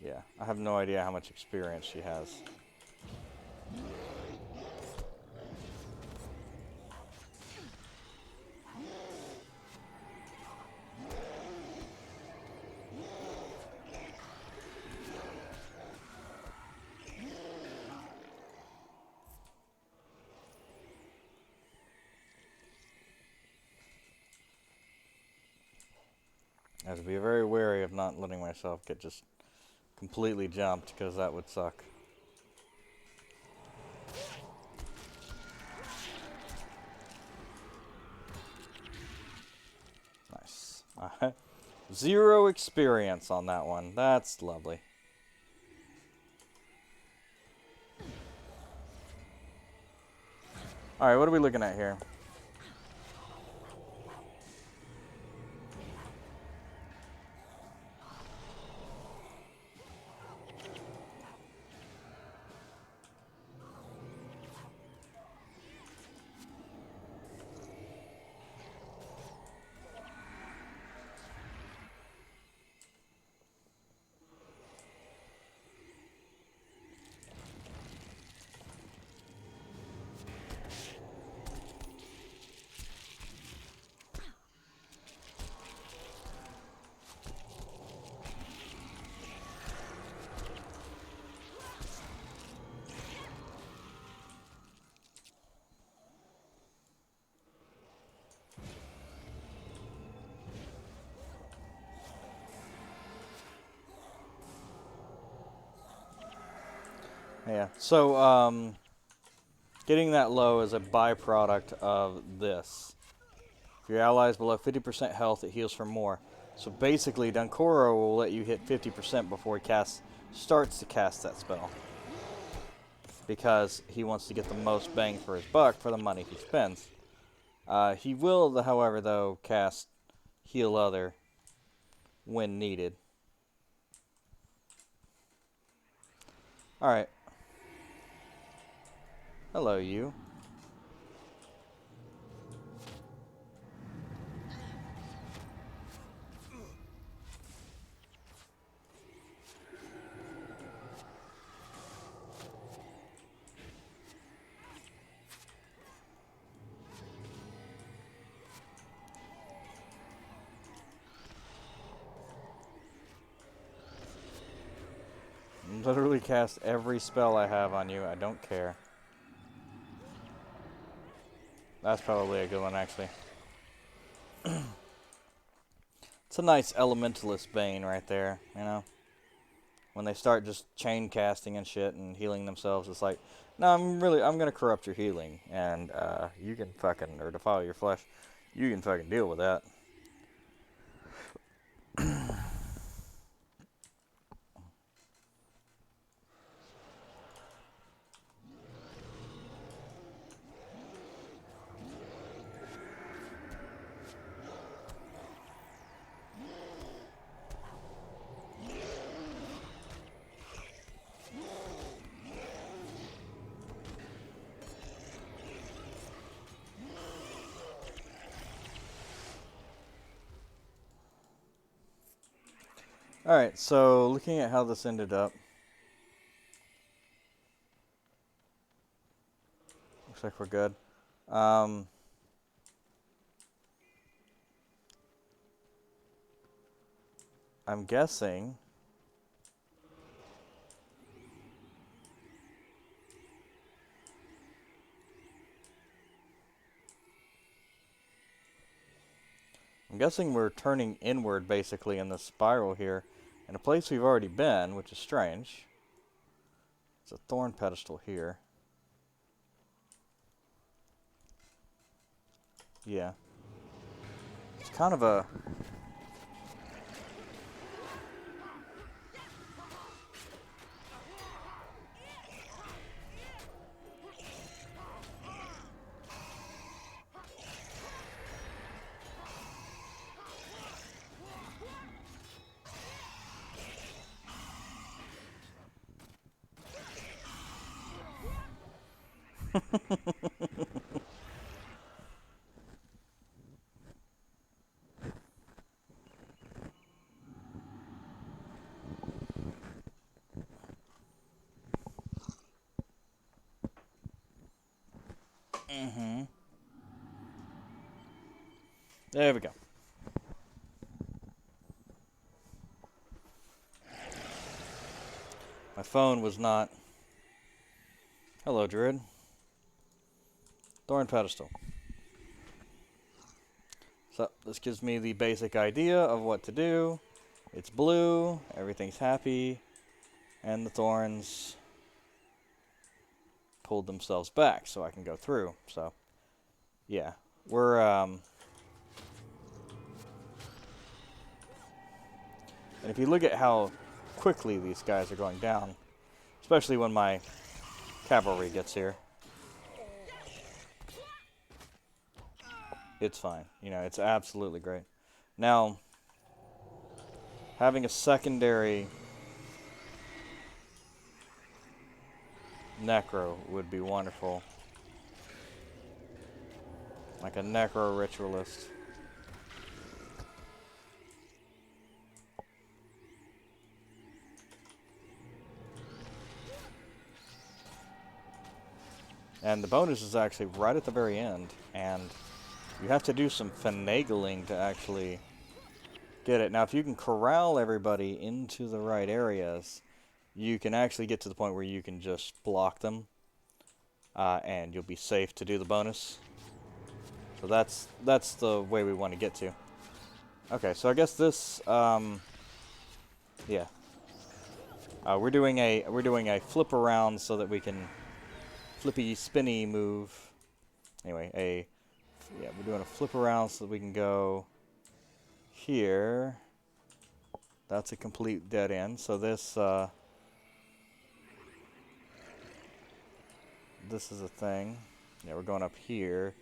Yeah, I have no idea how much experience she has. I have to be very wary of not letting myself get just completely jumped, because that would suck. Nice. 0 experience on that one. That's lovely. Alright, what are we looking at here? Yeah, so getting that low is a byproduct of this. If your ally is below 50% health, it heals for more. So basically, Dunkoro will let you hit 50% before he starts to cast that spell. Because he wants to get the most bang for his buck for the money he spends. He will, however, though, cast Heal Other when needed. Alright. Hello, you. Literally cast every spell I have on you. I don't care. That's probably a good one, actually. It's a nice Elementalist Bane right there, you know? When they start just chain casting and shit and healing themselves, it's like, no, I'm gonna corrupt your healing. And, you can fucking, or defile your flesh, you can fucking deal with that. Alright, so looking at how this ended up. Looks like we're good. I'm guessing we're turning inward basically in this spiral here, in a place we've already been, which is strange. There's a thorn pedestal here. Yeah. It's kind of a... There we go. My phone was not... Hello, Druid. Thorn pedestal. So, this gives me the basic idea of what to do. It's blue, everything's happy, and the thorns pulled themselves back so I can go through. So, yeah. We're, and if you look at how quickly these guys are going down, especially when my cavalry gets here, it's fine. You know, it's absolutely great. Now, having a secondary necro would be wonderful. Like a necro ritualist. And the bonus is actually right at the very end, and you have to do some finagling to actually get it. Now, if you can corral everybody into the right areas, you can actually get to the point where you can just block them, and you'll be safe to do the bonus. So that's the way we want to get to. Okay, so I guess this, yeah. We're doing a flip around so that we can flippy spinny move. Anyway, we're doing a flip around so that we can go here. That's a complete dead end. So this this is a thing. Yeah, we're going up here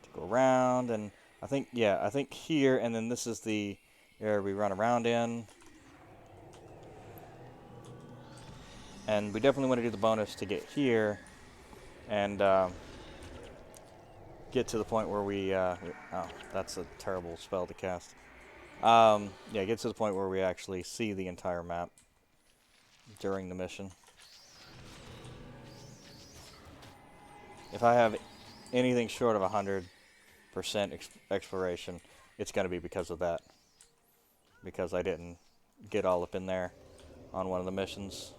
to Go around, and I think here, and then this is the area we run around in. And we definitely want to do the bonus to get here, and get to the point where oh, that's a terrible spell to cast. Yeah, get to the point where we actually see the entire map during the mission. If I have anything short of 100% exploration, it's going to be because of that. Because I didn't get all up in there on one of the missions.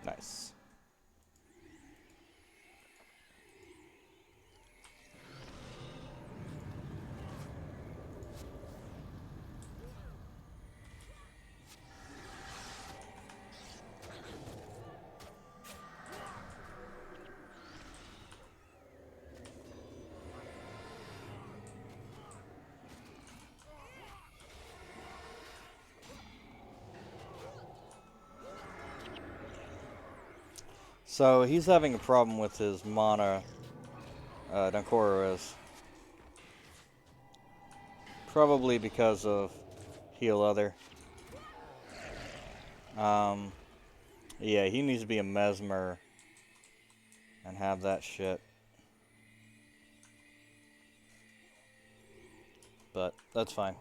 Nice. So he's having a problem with his mana. Dankoro is. Probably because of heal other. Yeah, he needs to be a mesmer and have that shit. But that's fine.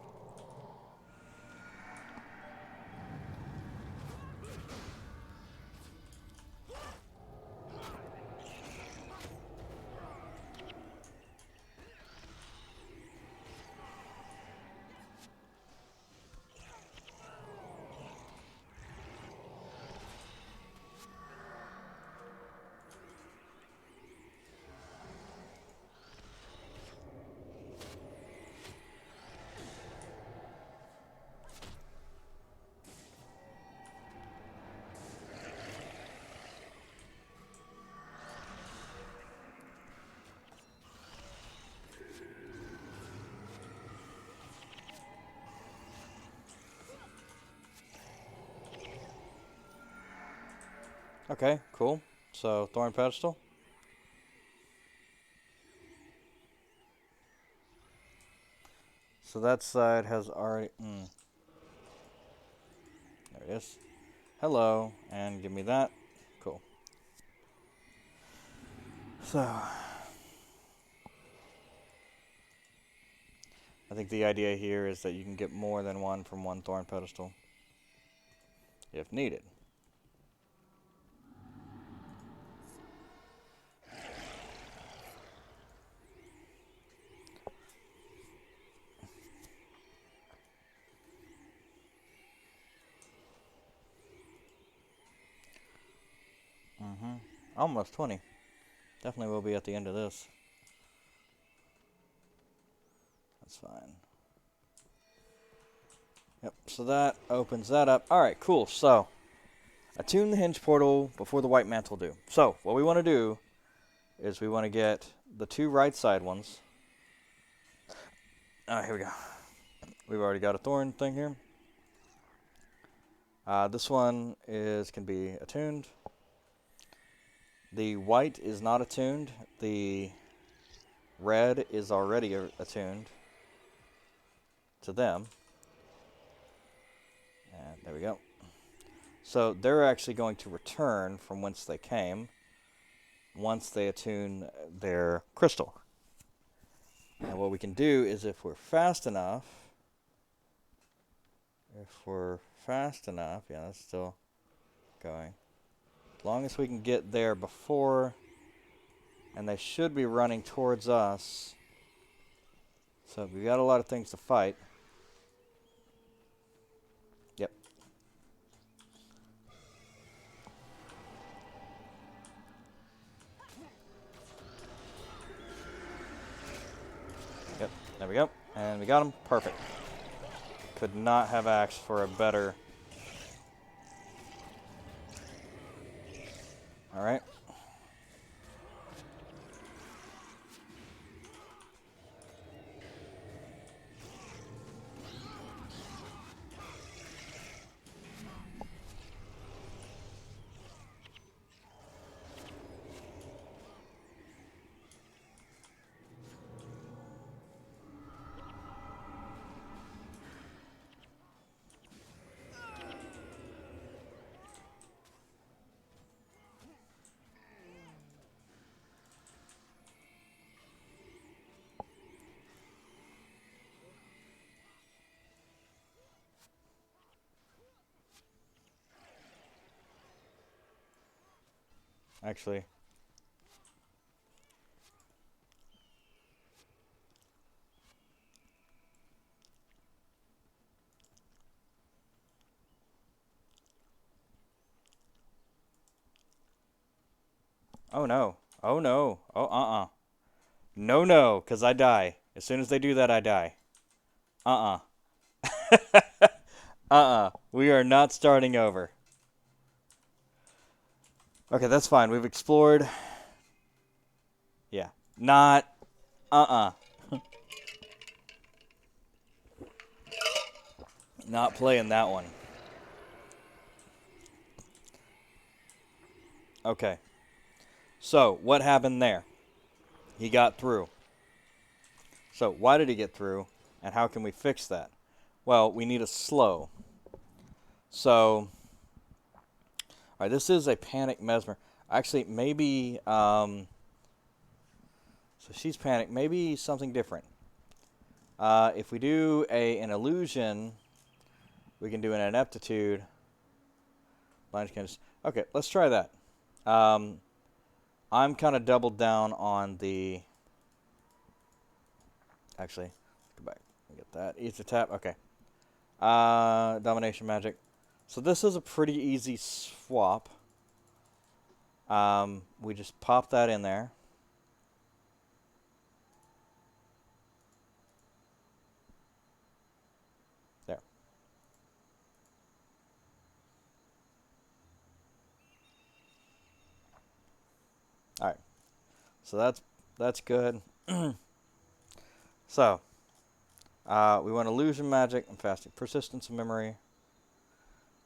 Okay, cool. So, Thorn Pedestal. So that side has already... There it is. Hello, and give me that. Cool. So... I think the idea here is that you can get more than one from one Thorn Pedestal. If needed. Almost 20. Definitely will be at the end of this. That's fine. Yep, so that opens that up. Alright, cool. So, attune the hinge portal before the white mantle do. So, what we want to do is we want to get the two right side ones. Alright, here we go. We've already got a thorn thing here. This one can be attuned. The white is not attuned. The red is already attuned to them. And there we go. So they're actually going to return from whence they came once they attune their crystal. And what we can do is if we're fast enough, yeah, that's still going. As long as we can get there before, and they should be running towards us. So we've got a lot of things to fight. Yep. There we go. And we got him. Perfect. Could not have asked for a better... Alright. Actually... Oh no. Oh no. Oh, uh-uh. No, no, because I die. As soon as they do that, I die. Uh-uh. Uh-uh. We are not starting over. Okay, that's fine. We've explored. Yeah. Not. Uh-uh. Not playing that one. Okay. So, what happened there? He got through. So, why did he get through? And how can we fix that? Well, we need a slow. So, alright, this is a panic mesmer. Actually, maybe, so she's panicked. Maybe something different. If we do an illusion, we can do an ineptitude. Okay, let's try that. I'm kind of doubled down on the... Actually, go back and get that. Ether tap, okay. Domination magic. So this is a pretty easy swap. We just pop that in there. There. Alright. So that's good. So, we want illusion magic and fasting. Persistence of memory.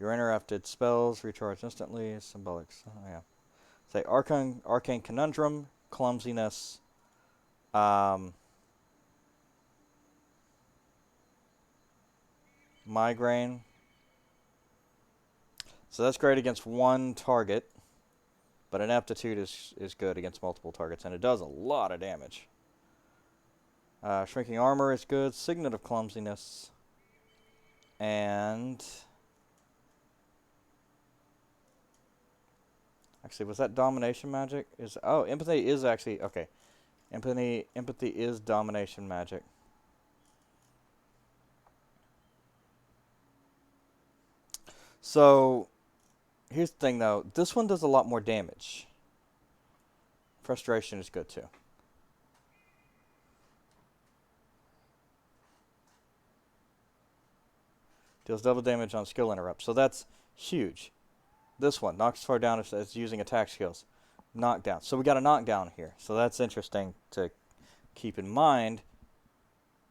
Your interrupted spells recharge instantly. Symbolics. Oh, yeah. Say arcane conundrum, clumsiness. Migraine. So that's great against one target, but ineptitude is good against multiple targets, and it does a lot of damage. Shrinking armor is good. Signet of clumsiness. And... Actually, was that domination magic? Oh, empathy is actually... Okay. Empathy is domination magic. So, here's the thing, though. This one does a lot more damage. Frustration is good, too. Deals double damage on skill interrupt. So that's huge. This one knocks far down if it's using attack skills. Knockdown. So we got a knockdown here. So that's interesting to keep in mind,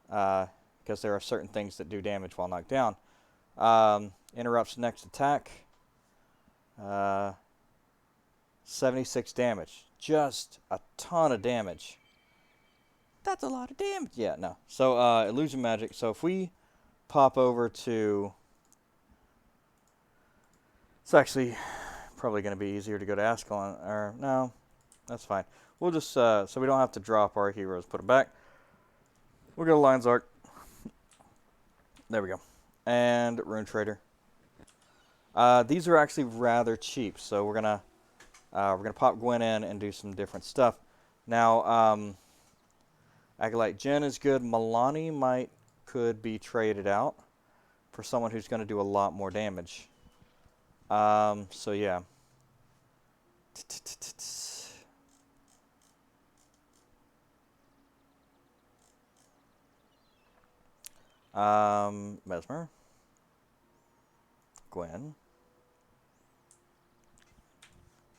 because there are certain things that do damage while knocked down. Interrupts next attack. 76 damage. Just a ton of damage. That's a lot of damage. Yeah, no. So illusion magic. So if we pop over to... It's actually probably going to be easier to go to Ascalon. Or, no, that's fine. We'll just, so we don't have to drop our heroes, put it back. We'll go to Antizark. There we go. And Rune Trader. These are actually rather cheap, so we're gonna pop Gwen in and do some different stuff. Now, Acolyte Jen is good. Milani could be traded out for someone who's going to do a lot more damage. So yeah. Mesmer. Gwen.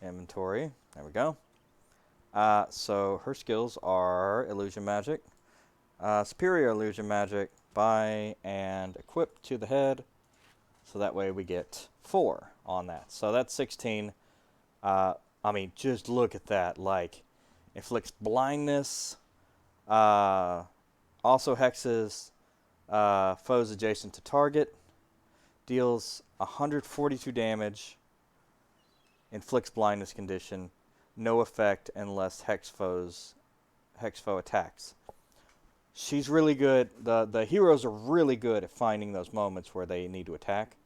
Inventory. There we go. So her skills are Illusion Magic, Superior Illusion Magic, buy and equip to the head. So that way we get 4 on that. So that's 16. I mean, just look at that. Like, inflicts blindness, also hexes foes adjacent to target, deals 142 damage, inflicts blindness condition, no effect unless hex foe attacks. She's really good. The heroes are really good at finding those moments where they need to attack.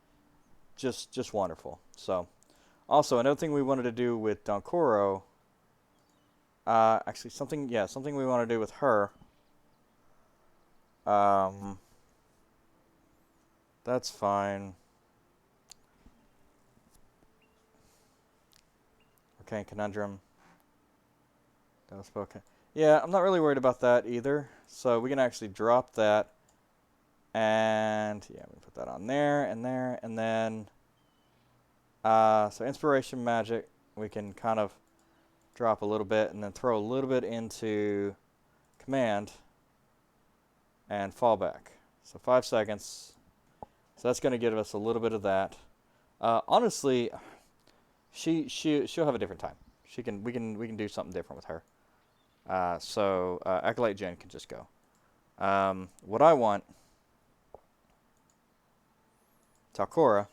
Just wonderful. So, also another thing we wanted to do with Donkoro. Actually, something we want to do with her. That's fine. Okay, Conundrum. That was spoken. Yeah, I'm not really worried about that either. So we can actually drop that. And yeah, we put that on there and there. And then, so Inspiration Magic, we can kind of drop a little bit and then throw a little bit into Command and Fallback. So 5 seconds. So that's going to give us a little bit of that. Honestly, she'll have a different time. We can do something different with her. So Acolyte Jen can just go. What I want, Talcora.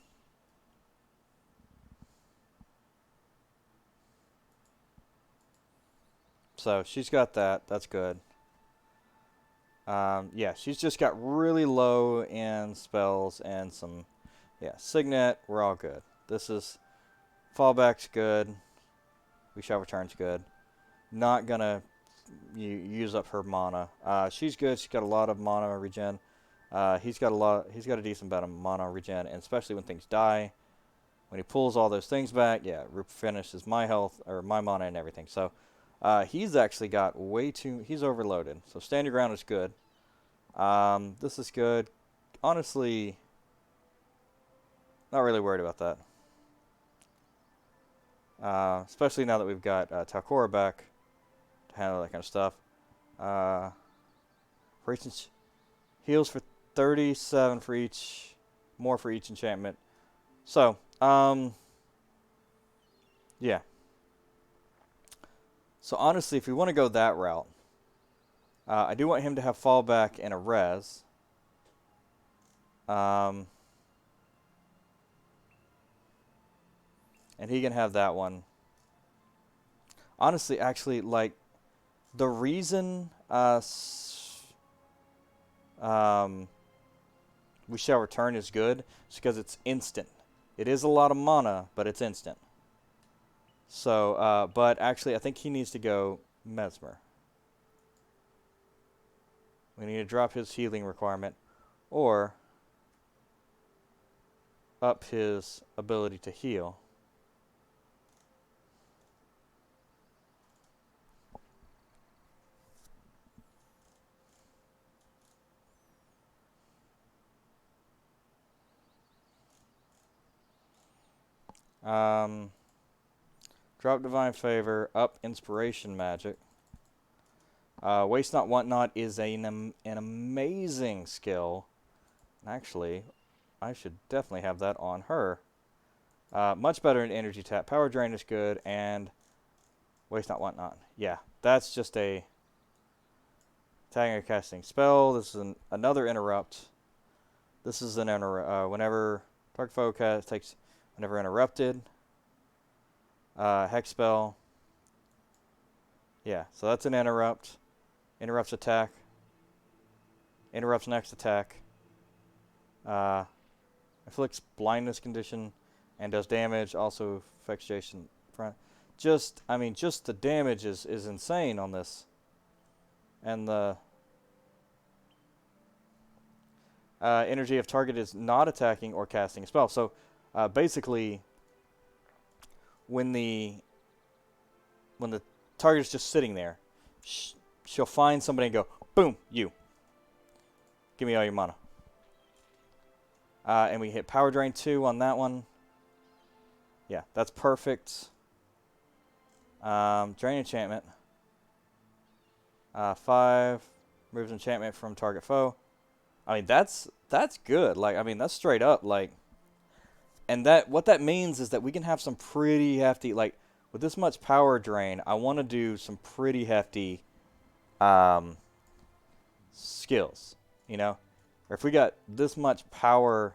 So she's got that. That's good. Yeah, she's just got really low in spells and some, yeah, Signet. We're all good. This is Fallback's good. We Shall Return's good. Not gonna use up her mana. She's good. She's got a lot of mana regen. He's got a decent amount of mana regen, and especially when things die, when he pulls all those things back, yeah, finishes my health or my mana and everything. So he's actually got he's overloaded. So Stand Your Ground is good. This is good. Honestly, not really worried about that. Especially now that we've got Talcora back to handle that kind of stuff. For each heals for 37 for each, more for each enchantment. So, yeah. So honestly, if we want to go that route, I do want him to have fallback and a res. And he can have that one. Honestly, actually, like, the reason We Shall Return is good is because it's instant. It is a lot of mana, but it's instant. So, but actually, I think he needs to go Mesmer. We need to drop his healing requirement, or up his ability to heal. Drop Divine Favor, up Inspiration Magic. Waste Not, Want Not is an amazing skill. Actually, I should definitely have that on her. Much better in Energy Tap. Power Drain is good, and Waste Not, Want Not. Yeah, that's just a tagging or casting spell. This is another interrupt. This is an whenever target foe takes whenever interrupted. Hex spell. Yeah, so that's an interrupt. Interrupts attack. Interrupts next attack. Inflicts blindness condition and does damage. Also affects Jason front. Just the damage is insane on this. And the energy of target is not attacking or casting a spell. So basically, when the target is just sitting there, she'll find somebody and go, boom, you. Give me all your mana. And we hit Power Drain 2 on that one. Yeah, that's perfect. Drain enchantment. 5 removes enchantment from target foe. I mean, that's good. Like, I mean, that's straight up like. And what that means is that we can have some pretty hefty, like, with this much power drain, I want to do some pretty hefty skills, you know? Or if we got this much power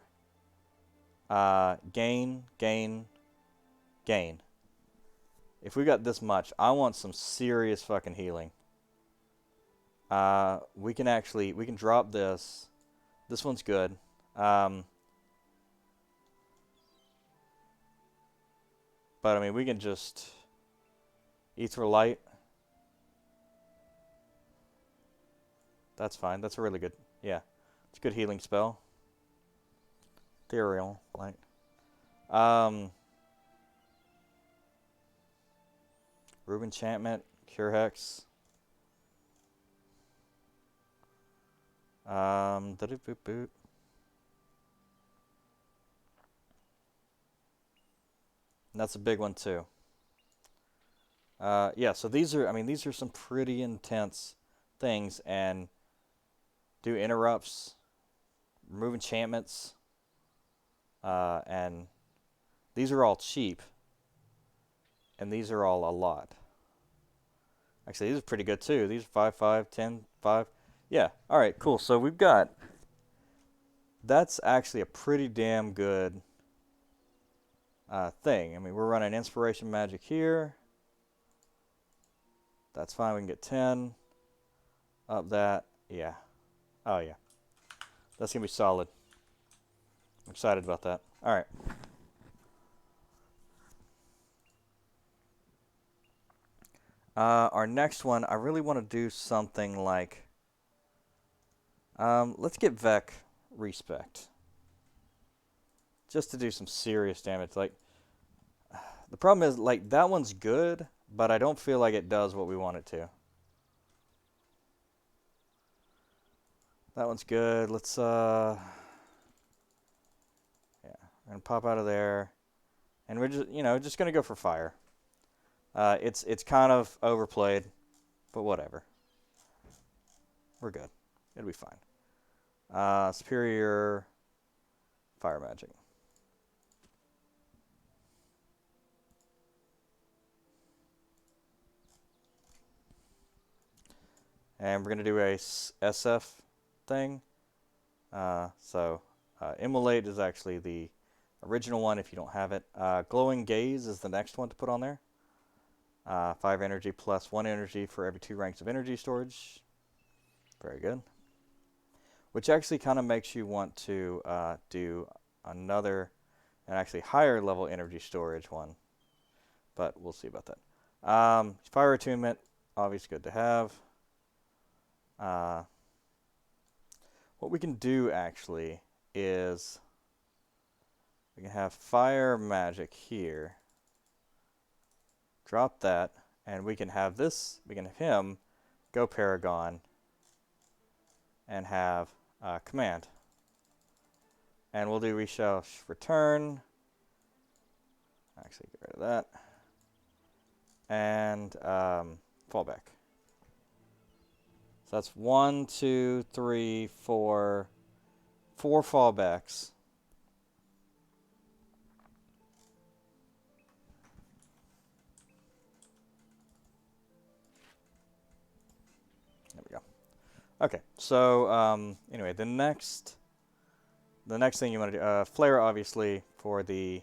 gain. If we got this much, I want some serious fucking healing. We can drop this. This one's good. But, I mean, we can just Ether Light. That's fine. That's a really good, yeah. It's a good healing spell. Ethereal Light. Rube Enchantment. Cure Hex. Da-do-boop-boop. And that's a big one too. Yeah, so these are some pretty intense things, and do interrupts, remove enchantments, and these are all cheap, and these are all a lot. Actually, these are pretty good too. These are 5, 5, 10, 5. Yeah, alright, cool. So we've got, that's actually a pretty damn good thing. I mean, we're running Inspiration Magic here. That's fine. We can get 10. Up that. Yeah. Oh, yeah. That's going to be solid. I'm excited about that. All right. Our next one, I really want to do something like... let's get Vec Respect. Just to do some serious damage. Like, the problem is, like, that one's good, but I don't feel like it does what we want it to. That one's good. Let's, yeah. We're going to pop out of there. And we're just, just going to go for fire. It's kind of overplayed, but whatever. We're good. It'll be fine. Superior fire magic. And we're going to do a SF thing. Immolate is actually the original one if you don't have it. Glowing Gaze is the next one to put on there. 5 energy plus 1 energy for every 2 ranks of energy storage. Very good. Which actually kind of makes you want to do another, and actually higher level energy storage one. But we'll see about that. Fire Attunement, obviously good to have. What we can do actually is we can have fire magic here. Drop that, and we can have this. We can have him go Paragon and have command. And we'll do We Shall Return. Actually, get rid of that. And fallback. So that's 1, 2, 3, 4. 4 fallbacks. There we go. Okay, so anyway, the next thing you want to do, flare obviously for the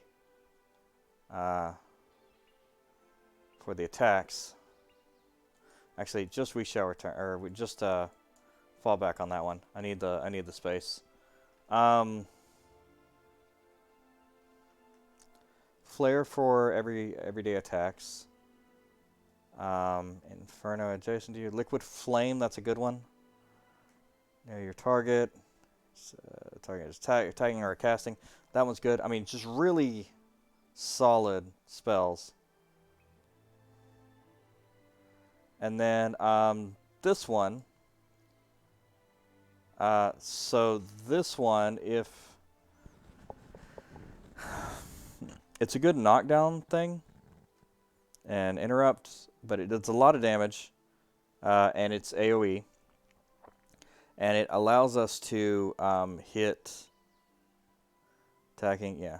attacks. Actually, just We Shall Return, or we just fall back on that one. I need the space. Flare for everyday attacks. Inferno adjacent to you. Liquid Flame, that's a good one. Near your target. Target is tagging or casting. That one's good. I mean, just really solid spells. And then this one. So this one, if It's a good knockdown thing and interrupt, but it does a lot of damage, and it's AoE, and it allows us to hit attacking. Yeah.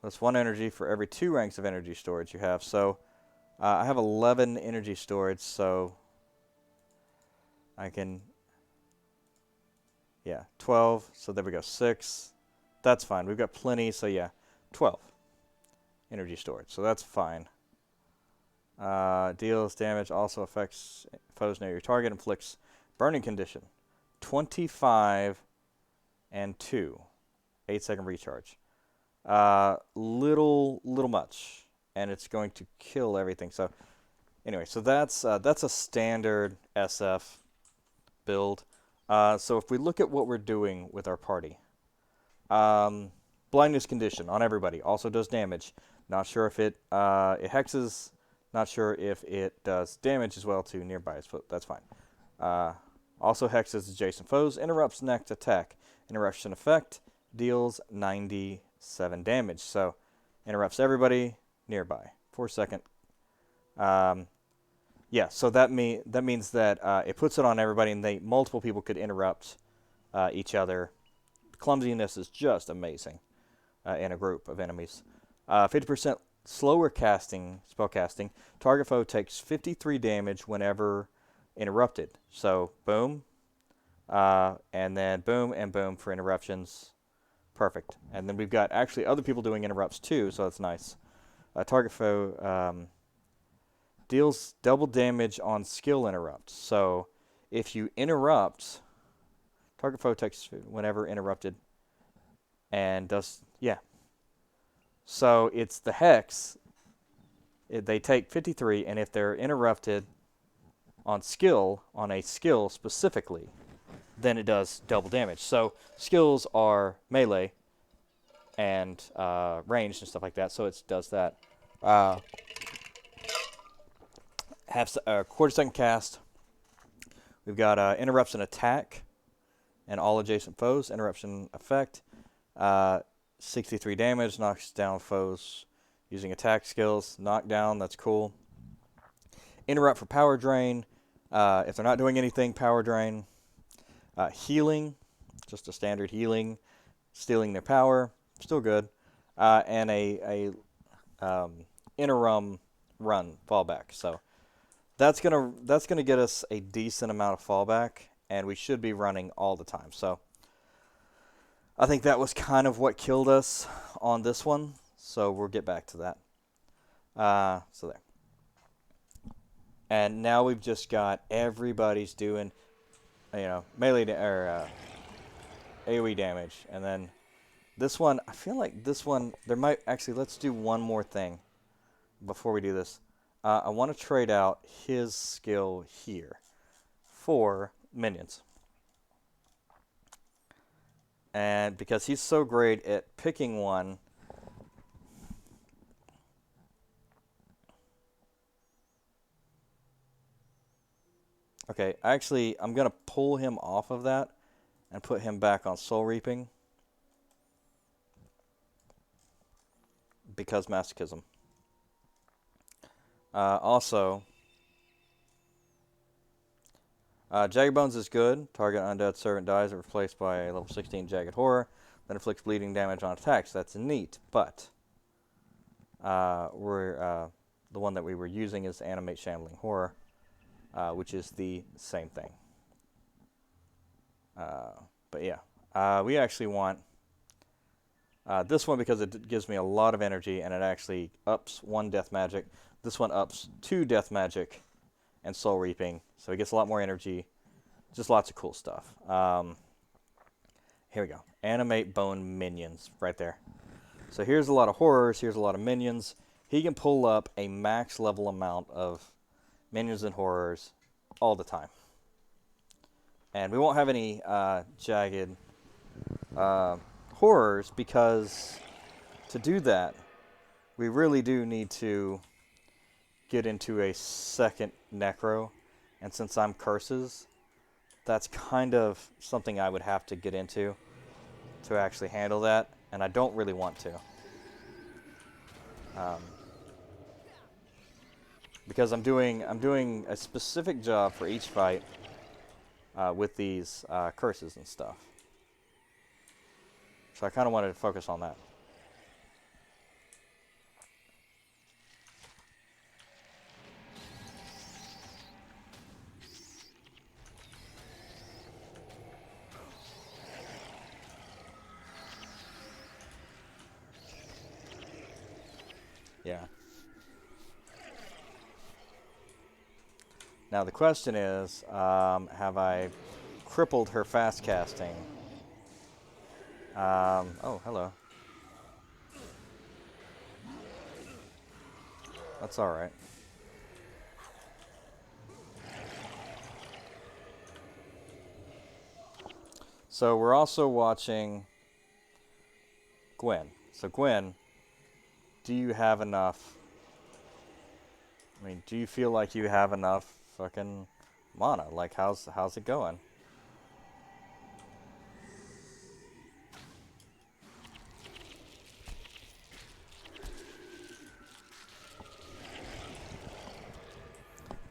That's 1 energy for every 2 ranks of energy storage you have. So I have 11 energy storage, so I can, yeah, 12. So there we go, 6. That's fine. We've got plenty, so yeah, 12 energy storage. So that's fine. Deals damage, also affects foes near your target, inflicts burning condition. 25 and 2. 8-second recharge. Little much, and it's going to kill everything. So anyway, so that's a standard SF build. So if we look at what we're doing with our party, blindness condition on everybody also does damage. Not sure if it hexes. Not sure if it does damage as well to nearby. So that's fine. Also hexes adjacent foes. Interrupts next attack. Interruption effect deals 97 damage. So interrupts everybody nearby. 4-second. Yeah, so that means that it puts it on everybody, and multiple people could interrupt each other. Clumsiness is just amazing in a group of enemies. 50% slower spell casting. Target foe takes 53 damage whenever interrupted. So boom, and then boom and boom for interruptions. Perfect. And then we've got actually other people doing interrupts too, so that's nice. Target foe deals double damage on skill interrupts. So if you interrupt, target foe takes whenever interrupted, and does, yeah. So it's the hex. They take 53, and if they're interrupted on a skill specifically, then it does double damage. So skills are melee and ranged and stuff like that, so it does that. Have a quarter-second cast. We've got interrupts and attack, and all adjacent foes. Interruption effect. 63 damage, knocks down foes using attack skills. Knockdown, that's cool. Interrupt for power drain. If they're not doing anything, power drain. Healing, just a standard healing. Stealing their power, still good. And a interim run fallback. So that's gonna get us a decent amount of fallback, and we should be running all the time. So I think that was kind of what killed us on this one. So we'll get back to that. So there. And now we've just got everybody's doing, melee or AoE damage, and then this one. I feel like this one there might actually. Let's do one more thing before we do this. I want to trade out his skill here for minions. And because he's so great at picking one. Okay, actually, I'm going to pull him off of that and put him back on Soul Reaping. Because masochism. Also, Jagged Bones is good. Target undead servant dies, replaced by a level 16 Jagged Horror. That inflicts bleeding damage on attacks. That's neat, but the one that we were using is Animate Shambling Horror, which is the same thing. But yeah, we actually want this one because it gives me a lot of energy, and it actually ups 1 death magic. This one ups 2 death magic and Soul Reaping, so it gets a lot more energy. Just lots of cool stuff. Here we go. Animate Bone Minions, right there. So here's a lot of horrors, here's a lot of minions. He can pull up a max level amount of minions and horrors all the time. And we won't have any jagged horrors, because to do that, we really do need to get into a second necro. And since I'm curses, that's kind of something I would have to get into. to actually handle that, and I don't really want to. Because I'm doing a specific job for each fight with these curses and stuff. So I kind of wanted to focus on that. Yeah. Now the question is, have I crippled her fast casting? Oh, hello. That's all right. So we're also watching Gwen. So Gwen, do you have enough? I mean, do you feel like you have enough fucking mana? Like, how's it going?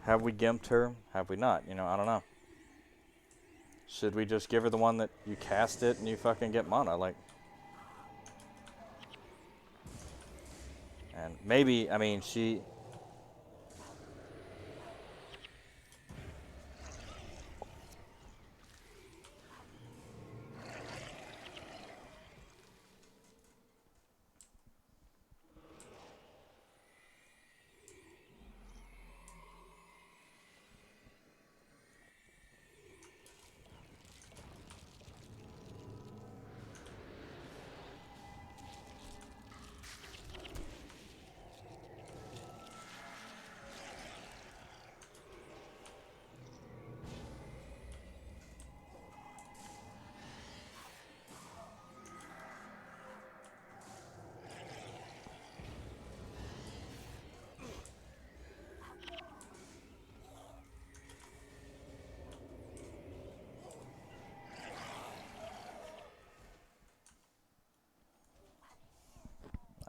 Have we gimped her? Have we not? You know, I don't know. Should we just give her the one that you cast it and you fucking get mana? Like, and maybe, I mean, she...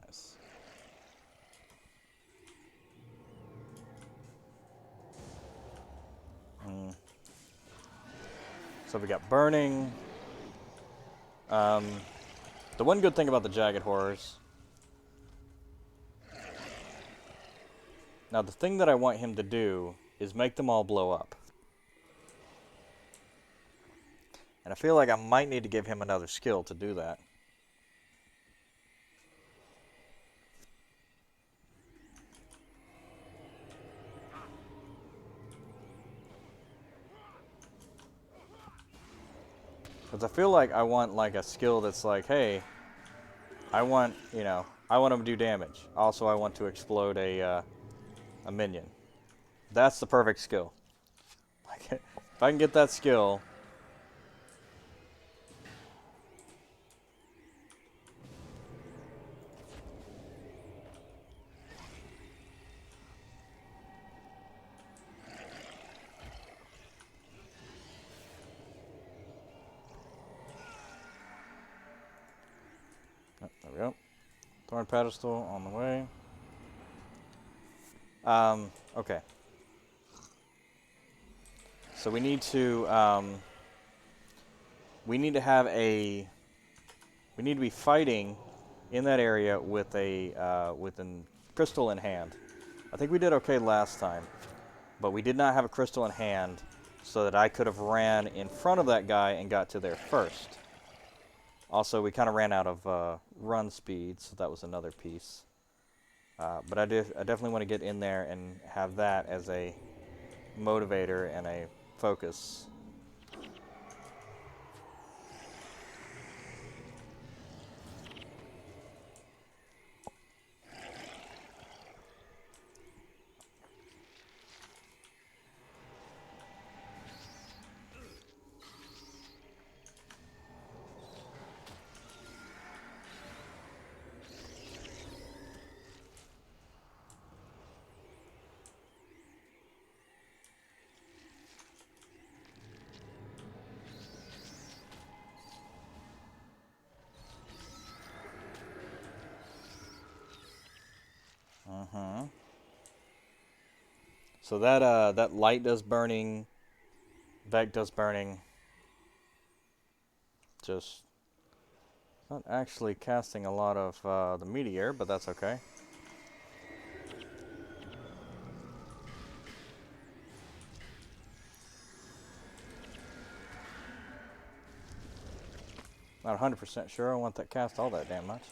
Nice. So we got burning. The one good thing about the Jagged Horrors... Now, the thing that I want him to do is make them all blow up. And I feel like I might need to give him another skill to do that. Because I feel like I want, like, a skill that's like, hey, I want, you know, I want him to do damage. Also, I want to explode a minion. That's the perfect skill. Like, if I can get that skill... Oh, there we go. Thorn pedestal on the way. Okay. So we need to have a... We need to be fighting in that area with a crystal in hand. I think we did okay last time, but we did not have a crystal in hand so that I could have ran in front of that guy and got to there first. Also, we kind of ran out of run speed, so that was another piece. But I definitely want to get in there and have that as a motivator and a focus. So that that light does burning, Vec does burning. Just not actually casting a lot of the meteor, but that's okay. Not 100% sure I want that cast all that damn much.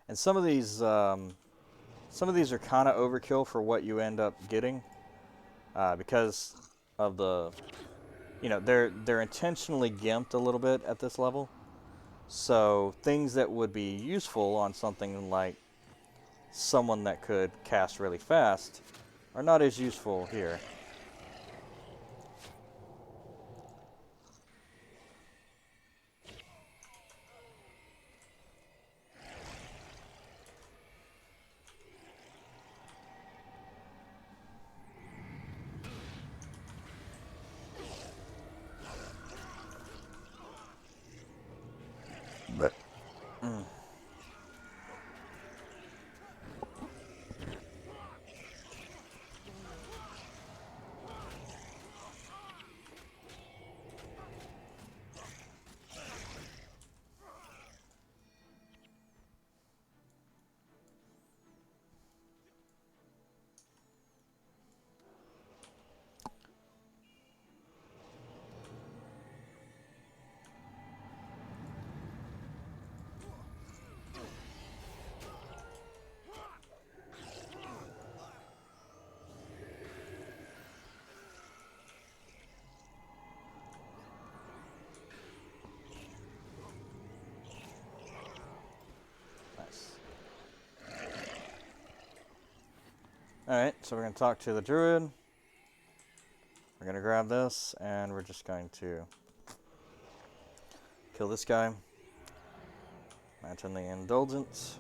And some of these are kind of overkill for what you end up getting, because of the, you know, they're intentionally gimped a little bit at this level. So things that would be useful on something like someone that could cast really fast are not as useful here. But nice. Alright, so we're going to talk to the druid. We're going to grab this, and we're just going to kill this guy. Imagine the indulgence.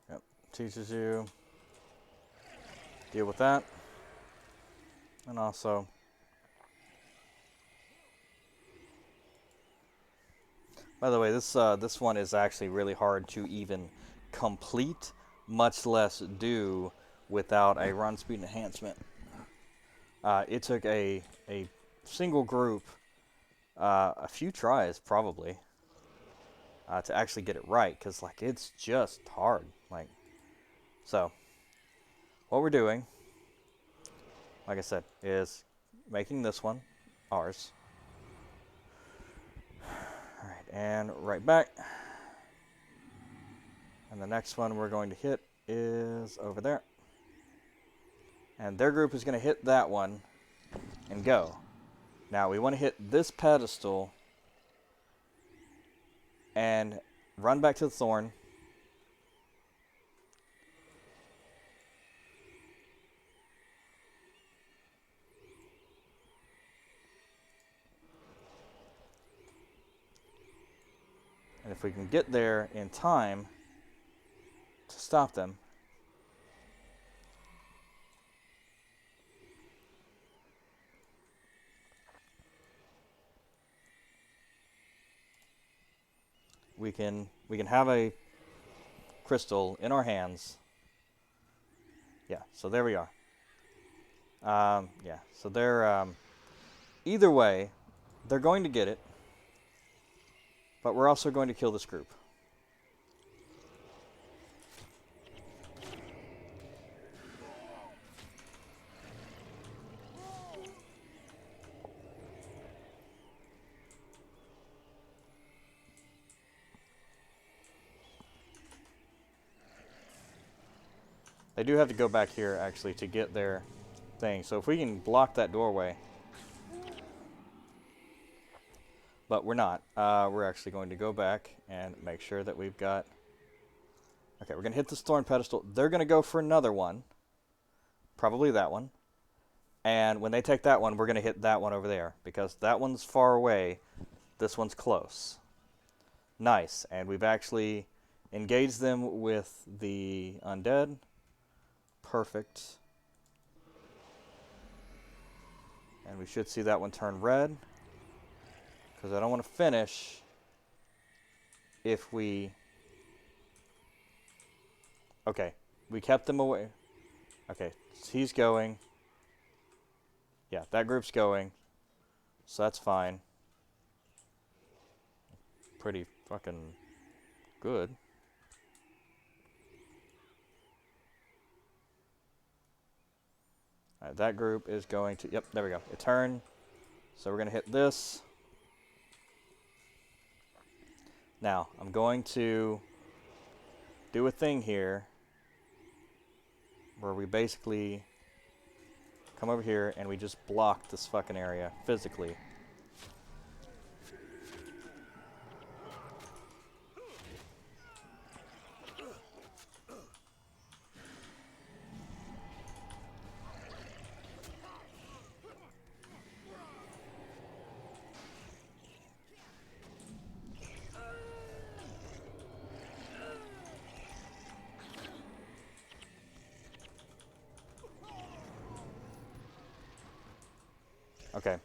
Yep, teaches you deal with that. And also, by the way, this one is actually really hard to even complete, much less do without a run speed enhancement. It took a single group a few tries probably to actually get it right, because like it's just hard. Like, so what we're doing, like I said, is making this one ours. All right, and right back. And the next one we're going to hit is over there. And their group is going to hit that one and go. Now we want to hit this pedestal and run back to the thorn. And if we can get there in time to stop them, we can have a crystal in our hands. Yeah, so there we are. Yeah, so they're either way, they're going to get it, but we're also going to kill this group. They do have to go back here, actually, to get their thing. So if we can block that doorway. But we're not. We're actually going to go back and make sure that we've got... Okay, we're going to hit this thorn pedestal. They're going to go for another one. Probably that one. And when they take that one, we're going to hit that one over there. Because that one's far away. This one's close. Nice. And we've actually engaged them with the undead. Perfect. And we should see that one turn red. Because I don't want to finish if we... Okay, we kept them away. Okay, so he's going. Yeah, that group's going. So that's fine. Pretty fucking good. Alright, that group is going to... Yep, there we go. A turn. So we're going to hit this. Now, I'm going to do a thing here where we basically come over here and we just block this fucking area physically. Okay,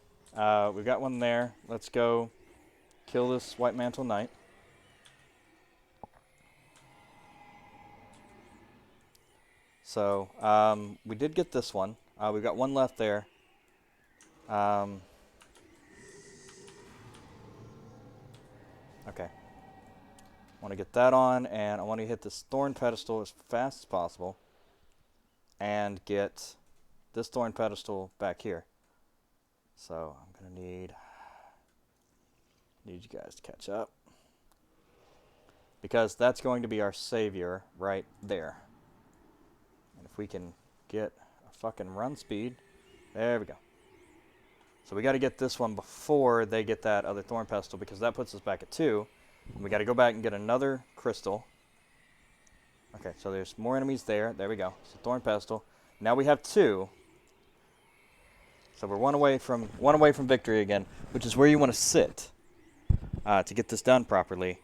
we've got one there. Let's go kill this White Mantle Knight. So, we did get this one. We've got one left there. Okay. I want to get that on, and I want to hit this thorn pedestal as fast as possible. And get this thorn pedestal back here. So, I'm going to need you guys to catch up. Because that's going to be our savior right there. And if we can get a fucking run speed, there we go. So we got to get this one before they get that other thorn pestle, because that puts us back at 2. And we got to go back and get another crystal. Okay, so there's more enemies there. There we go. So thorn pestle. Now we have 2. So we're one away from victory again, which is where you want to sit to get this done properly.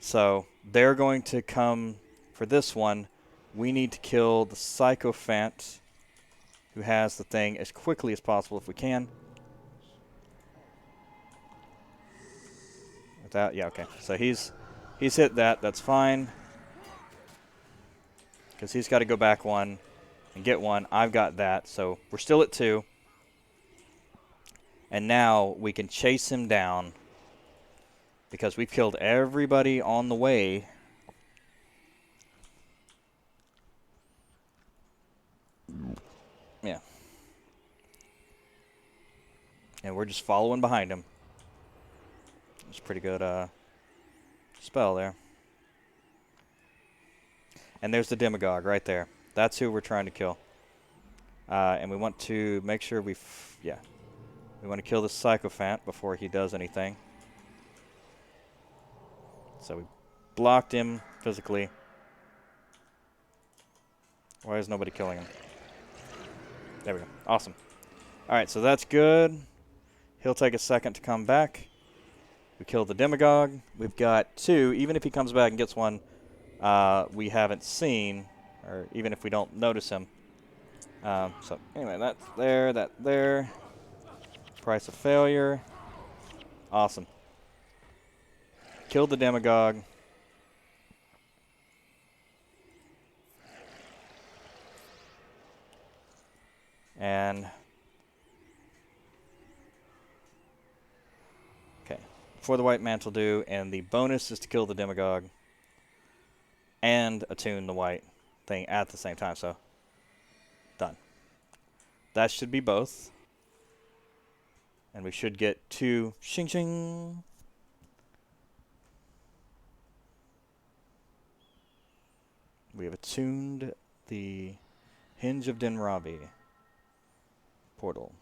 So they're going to come for this one. We need to kill the Sycophant who has the thing as quickly as possible if we can. Without, yeah, okay. So he's hit that. That's fine. Because he's got to go back one and get one. I've got that. So we're still at 2. And now we can chase him down because we've killed everybody on the way. Yeah. And we're just following behind him. It's a pretty good spell there. And there's the demagogue right there. That's who we're trying to kill. And we want to make sure we want to kill the Sycophant before he does anything. So we blocked him physically. Why is nobody killing him? There we go. Awesome. Alright, so that's good. He'll take a second to come back. We killed the demagogue. We've got 2. Even if he comes back and gets one we haven't seen, or even if we don't notice him. So anyway, that's there, that there. Price of failure. Awesome. Killed the demagogue. And okay, for the White Mantle do, and the bonus is to kill the demagogue and attune the white thing at the same time. So done. That should be both. And we should get 2 shing shing. We have attuned the Hinge of Dinrabi portal.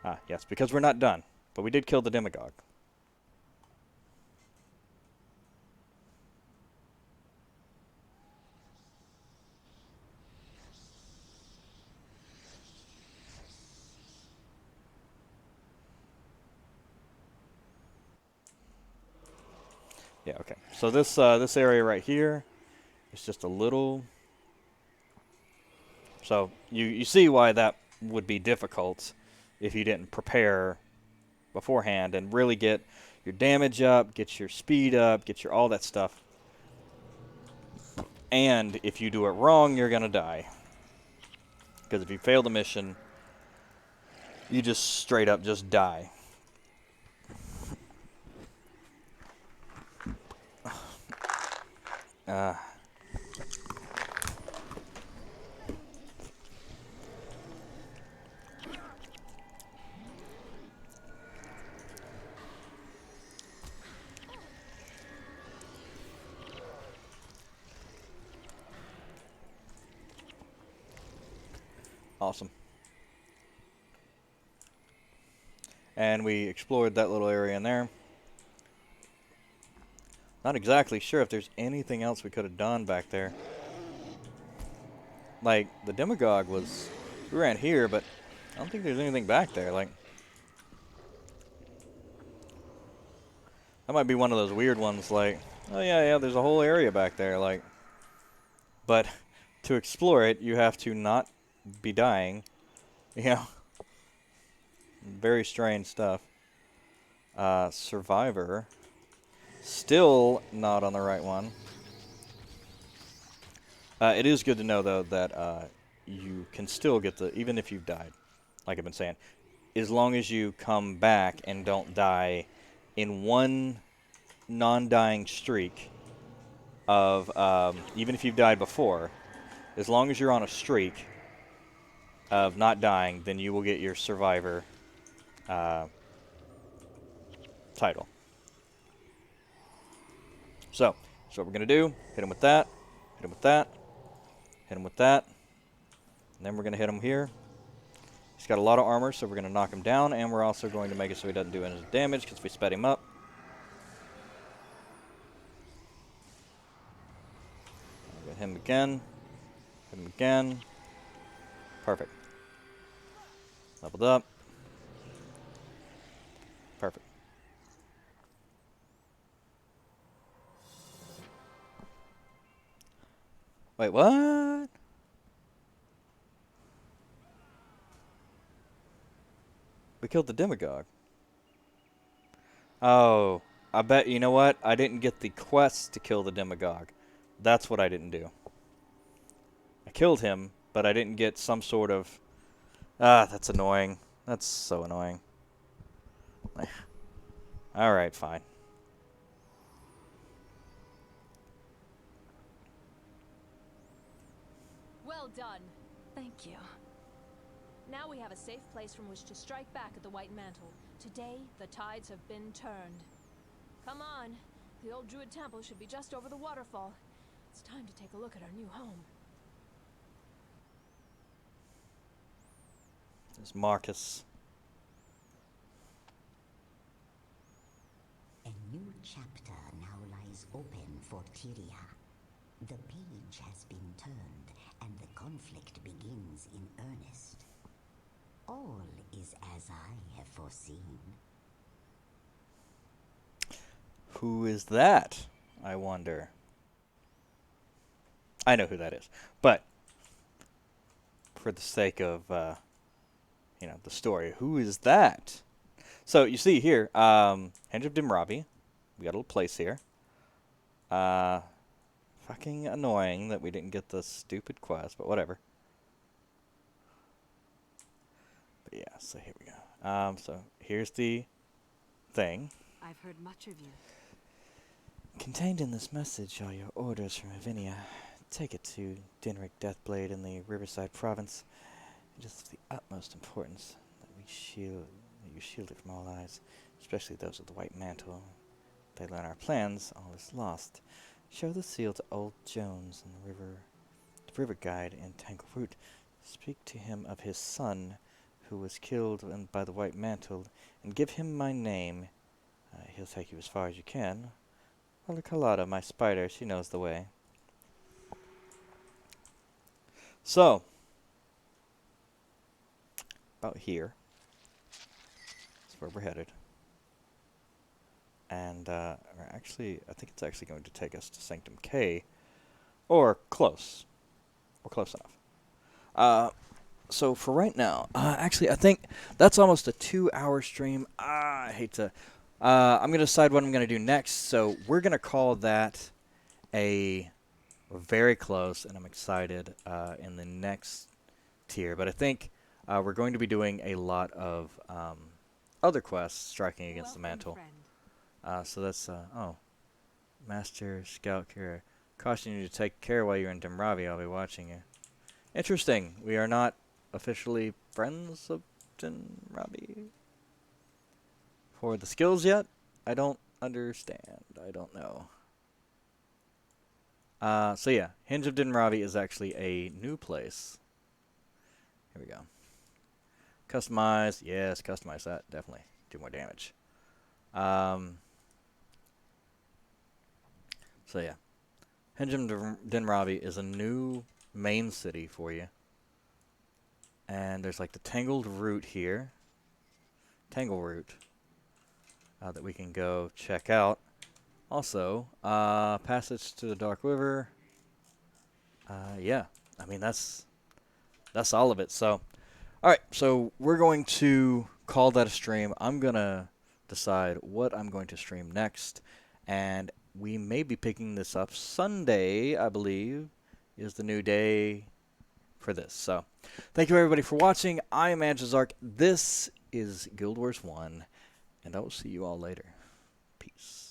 Ah, yes, because we're not done. But we did kill the demagogue. Yeah, okay. So this area right here is just a little. So you see why that would be difficult if you didn't prepare beforehand and really get your damage up, get your speed up, get your all that stuff. And if you do it wrong, you're gonna die. Because if you fail the mission, you just straight up just die. Uh, awesome. And we explored that little area in there. Not exactly sure if there's anything else we could have done back there. Like, the demagogue was... We ran here, but I don't think there's anything back there. Like, that might be one of those weird ones, like, oh yeah, there's a whole area back there, like... But to explore it, you have to not be dying. You know? Very strange stuff. Survivor. Still not on the right one. It is good to know, though, that you can still get the... Even if you've died, like I've been saying. As long as you come back and don't die in one non-dying streak of... even if you've died before, as long as you're on a streak of not dying, then you will get your Survivor title. So what we're going to do, hit him with that, hit him with that, hit him with that, and then we're going to hit him here. He's got a lot of armor, so we're going to knock him down, and we're also going to make it so he doesn't do any damage, because we sped him up. Hit him again, hit him again. Perfect. Leveled up. Perfect. Wait, what? We killed the demagogue. Oh, I bet, you know what? I didn't get the quest to kill the demagogue. That's what I didn't do. I killed him, but I didn't get some sort of... Ah, that's annoying. That's so annoying. Alright, fine. Well done. Thank you. Now we have a safe place from which to strike back at the White Mantle. Today, the tides have been turned. Come on. The old Druid Temple should be just over the waterfall. It's time to take a look at our new home. There's Marcus. A new chapter now lies open for Tyria. The page has been turned, and the conflict begins in earnest. All is as I have foreseen. Who is that, I wonder? I know who that is, but for the sake of, you know, the story, who is that? So you see here, Hinge of Dinrabi. We got a little place here. Fucking annoying that we didn't get the stupid quest, but whatever. But yeah, so here we go. So here's the thing. I've heard much of you. Contained in this message are your orders from Avinia. Take it to Dinric Deathblade in the Riverside province. It is of the utmost importance that you shield it from all eyes, especially those of the White Mantle. If they learn our plans, all is lost. Show the seal to Old Jones in the river the river guide in Tangleroot. Speak to him of his son, who was killed by the White Mantle, and give him my name. He'll take you as far as you can. Well, Carlotta, my spider, she knows the way. So, about here. That's where we're headed. And, actually, I think it's actually going to take us to Sanctum K, or close. Or close enough. So for right now, actually, I think that's almost a 2-hour stream. I hate to... I'm going to decide what I'm going to do next, so we're going to call that a very close, and I'm excited in the next tier. But I think we're going to be doing a lot of other quests striking against the mantle. So that's, Master Scout Kira. Caution you to take care while you're in Dimravi. I'll be watching you. Interesting. We are not officially friends of Dimravi. For the skills yet? I don't understand. I don't know. So yeah, Hinge of Dinravi is actually a new place. Here we go. Customize. Yes, customize that. Definitely. Do more damage. So yeah. Hinge of Dinravi is a new main city for you. And there's like the Tangled Route here. Tangle Route. That we can go check out. Also, passage to the Dark River. Yeah, I mean that's all of it. So, all right, so we're going to call that a stream. I'm gonna decide what I'm going to stream next, and we may be picking this up Sunday. I believe is the new day for this. So, thank you everybody for watching. I am Antizark. This is Guild Wars 1, and I will see you all later. Peace.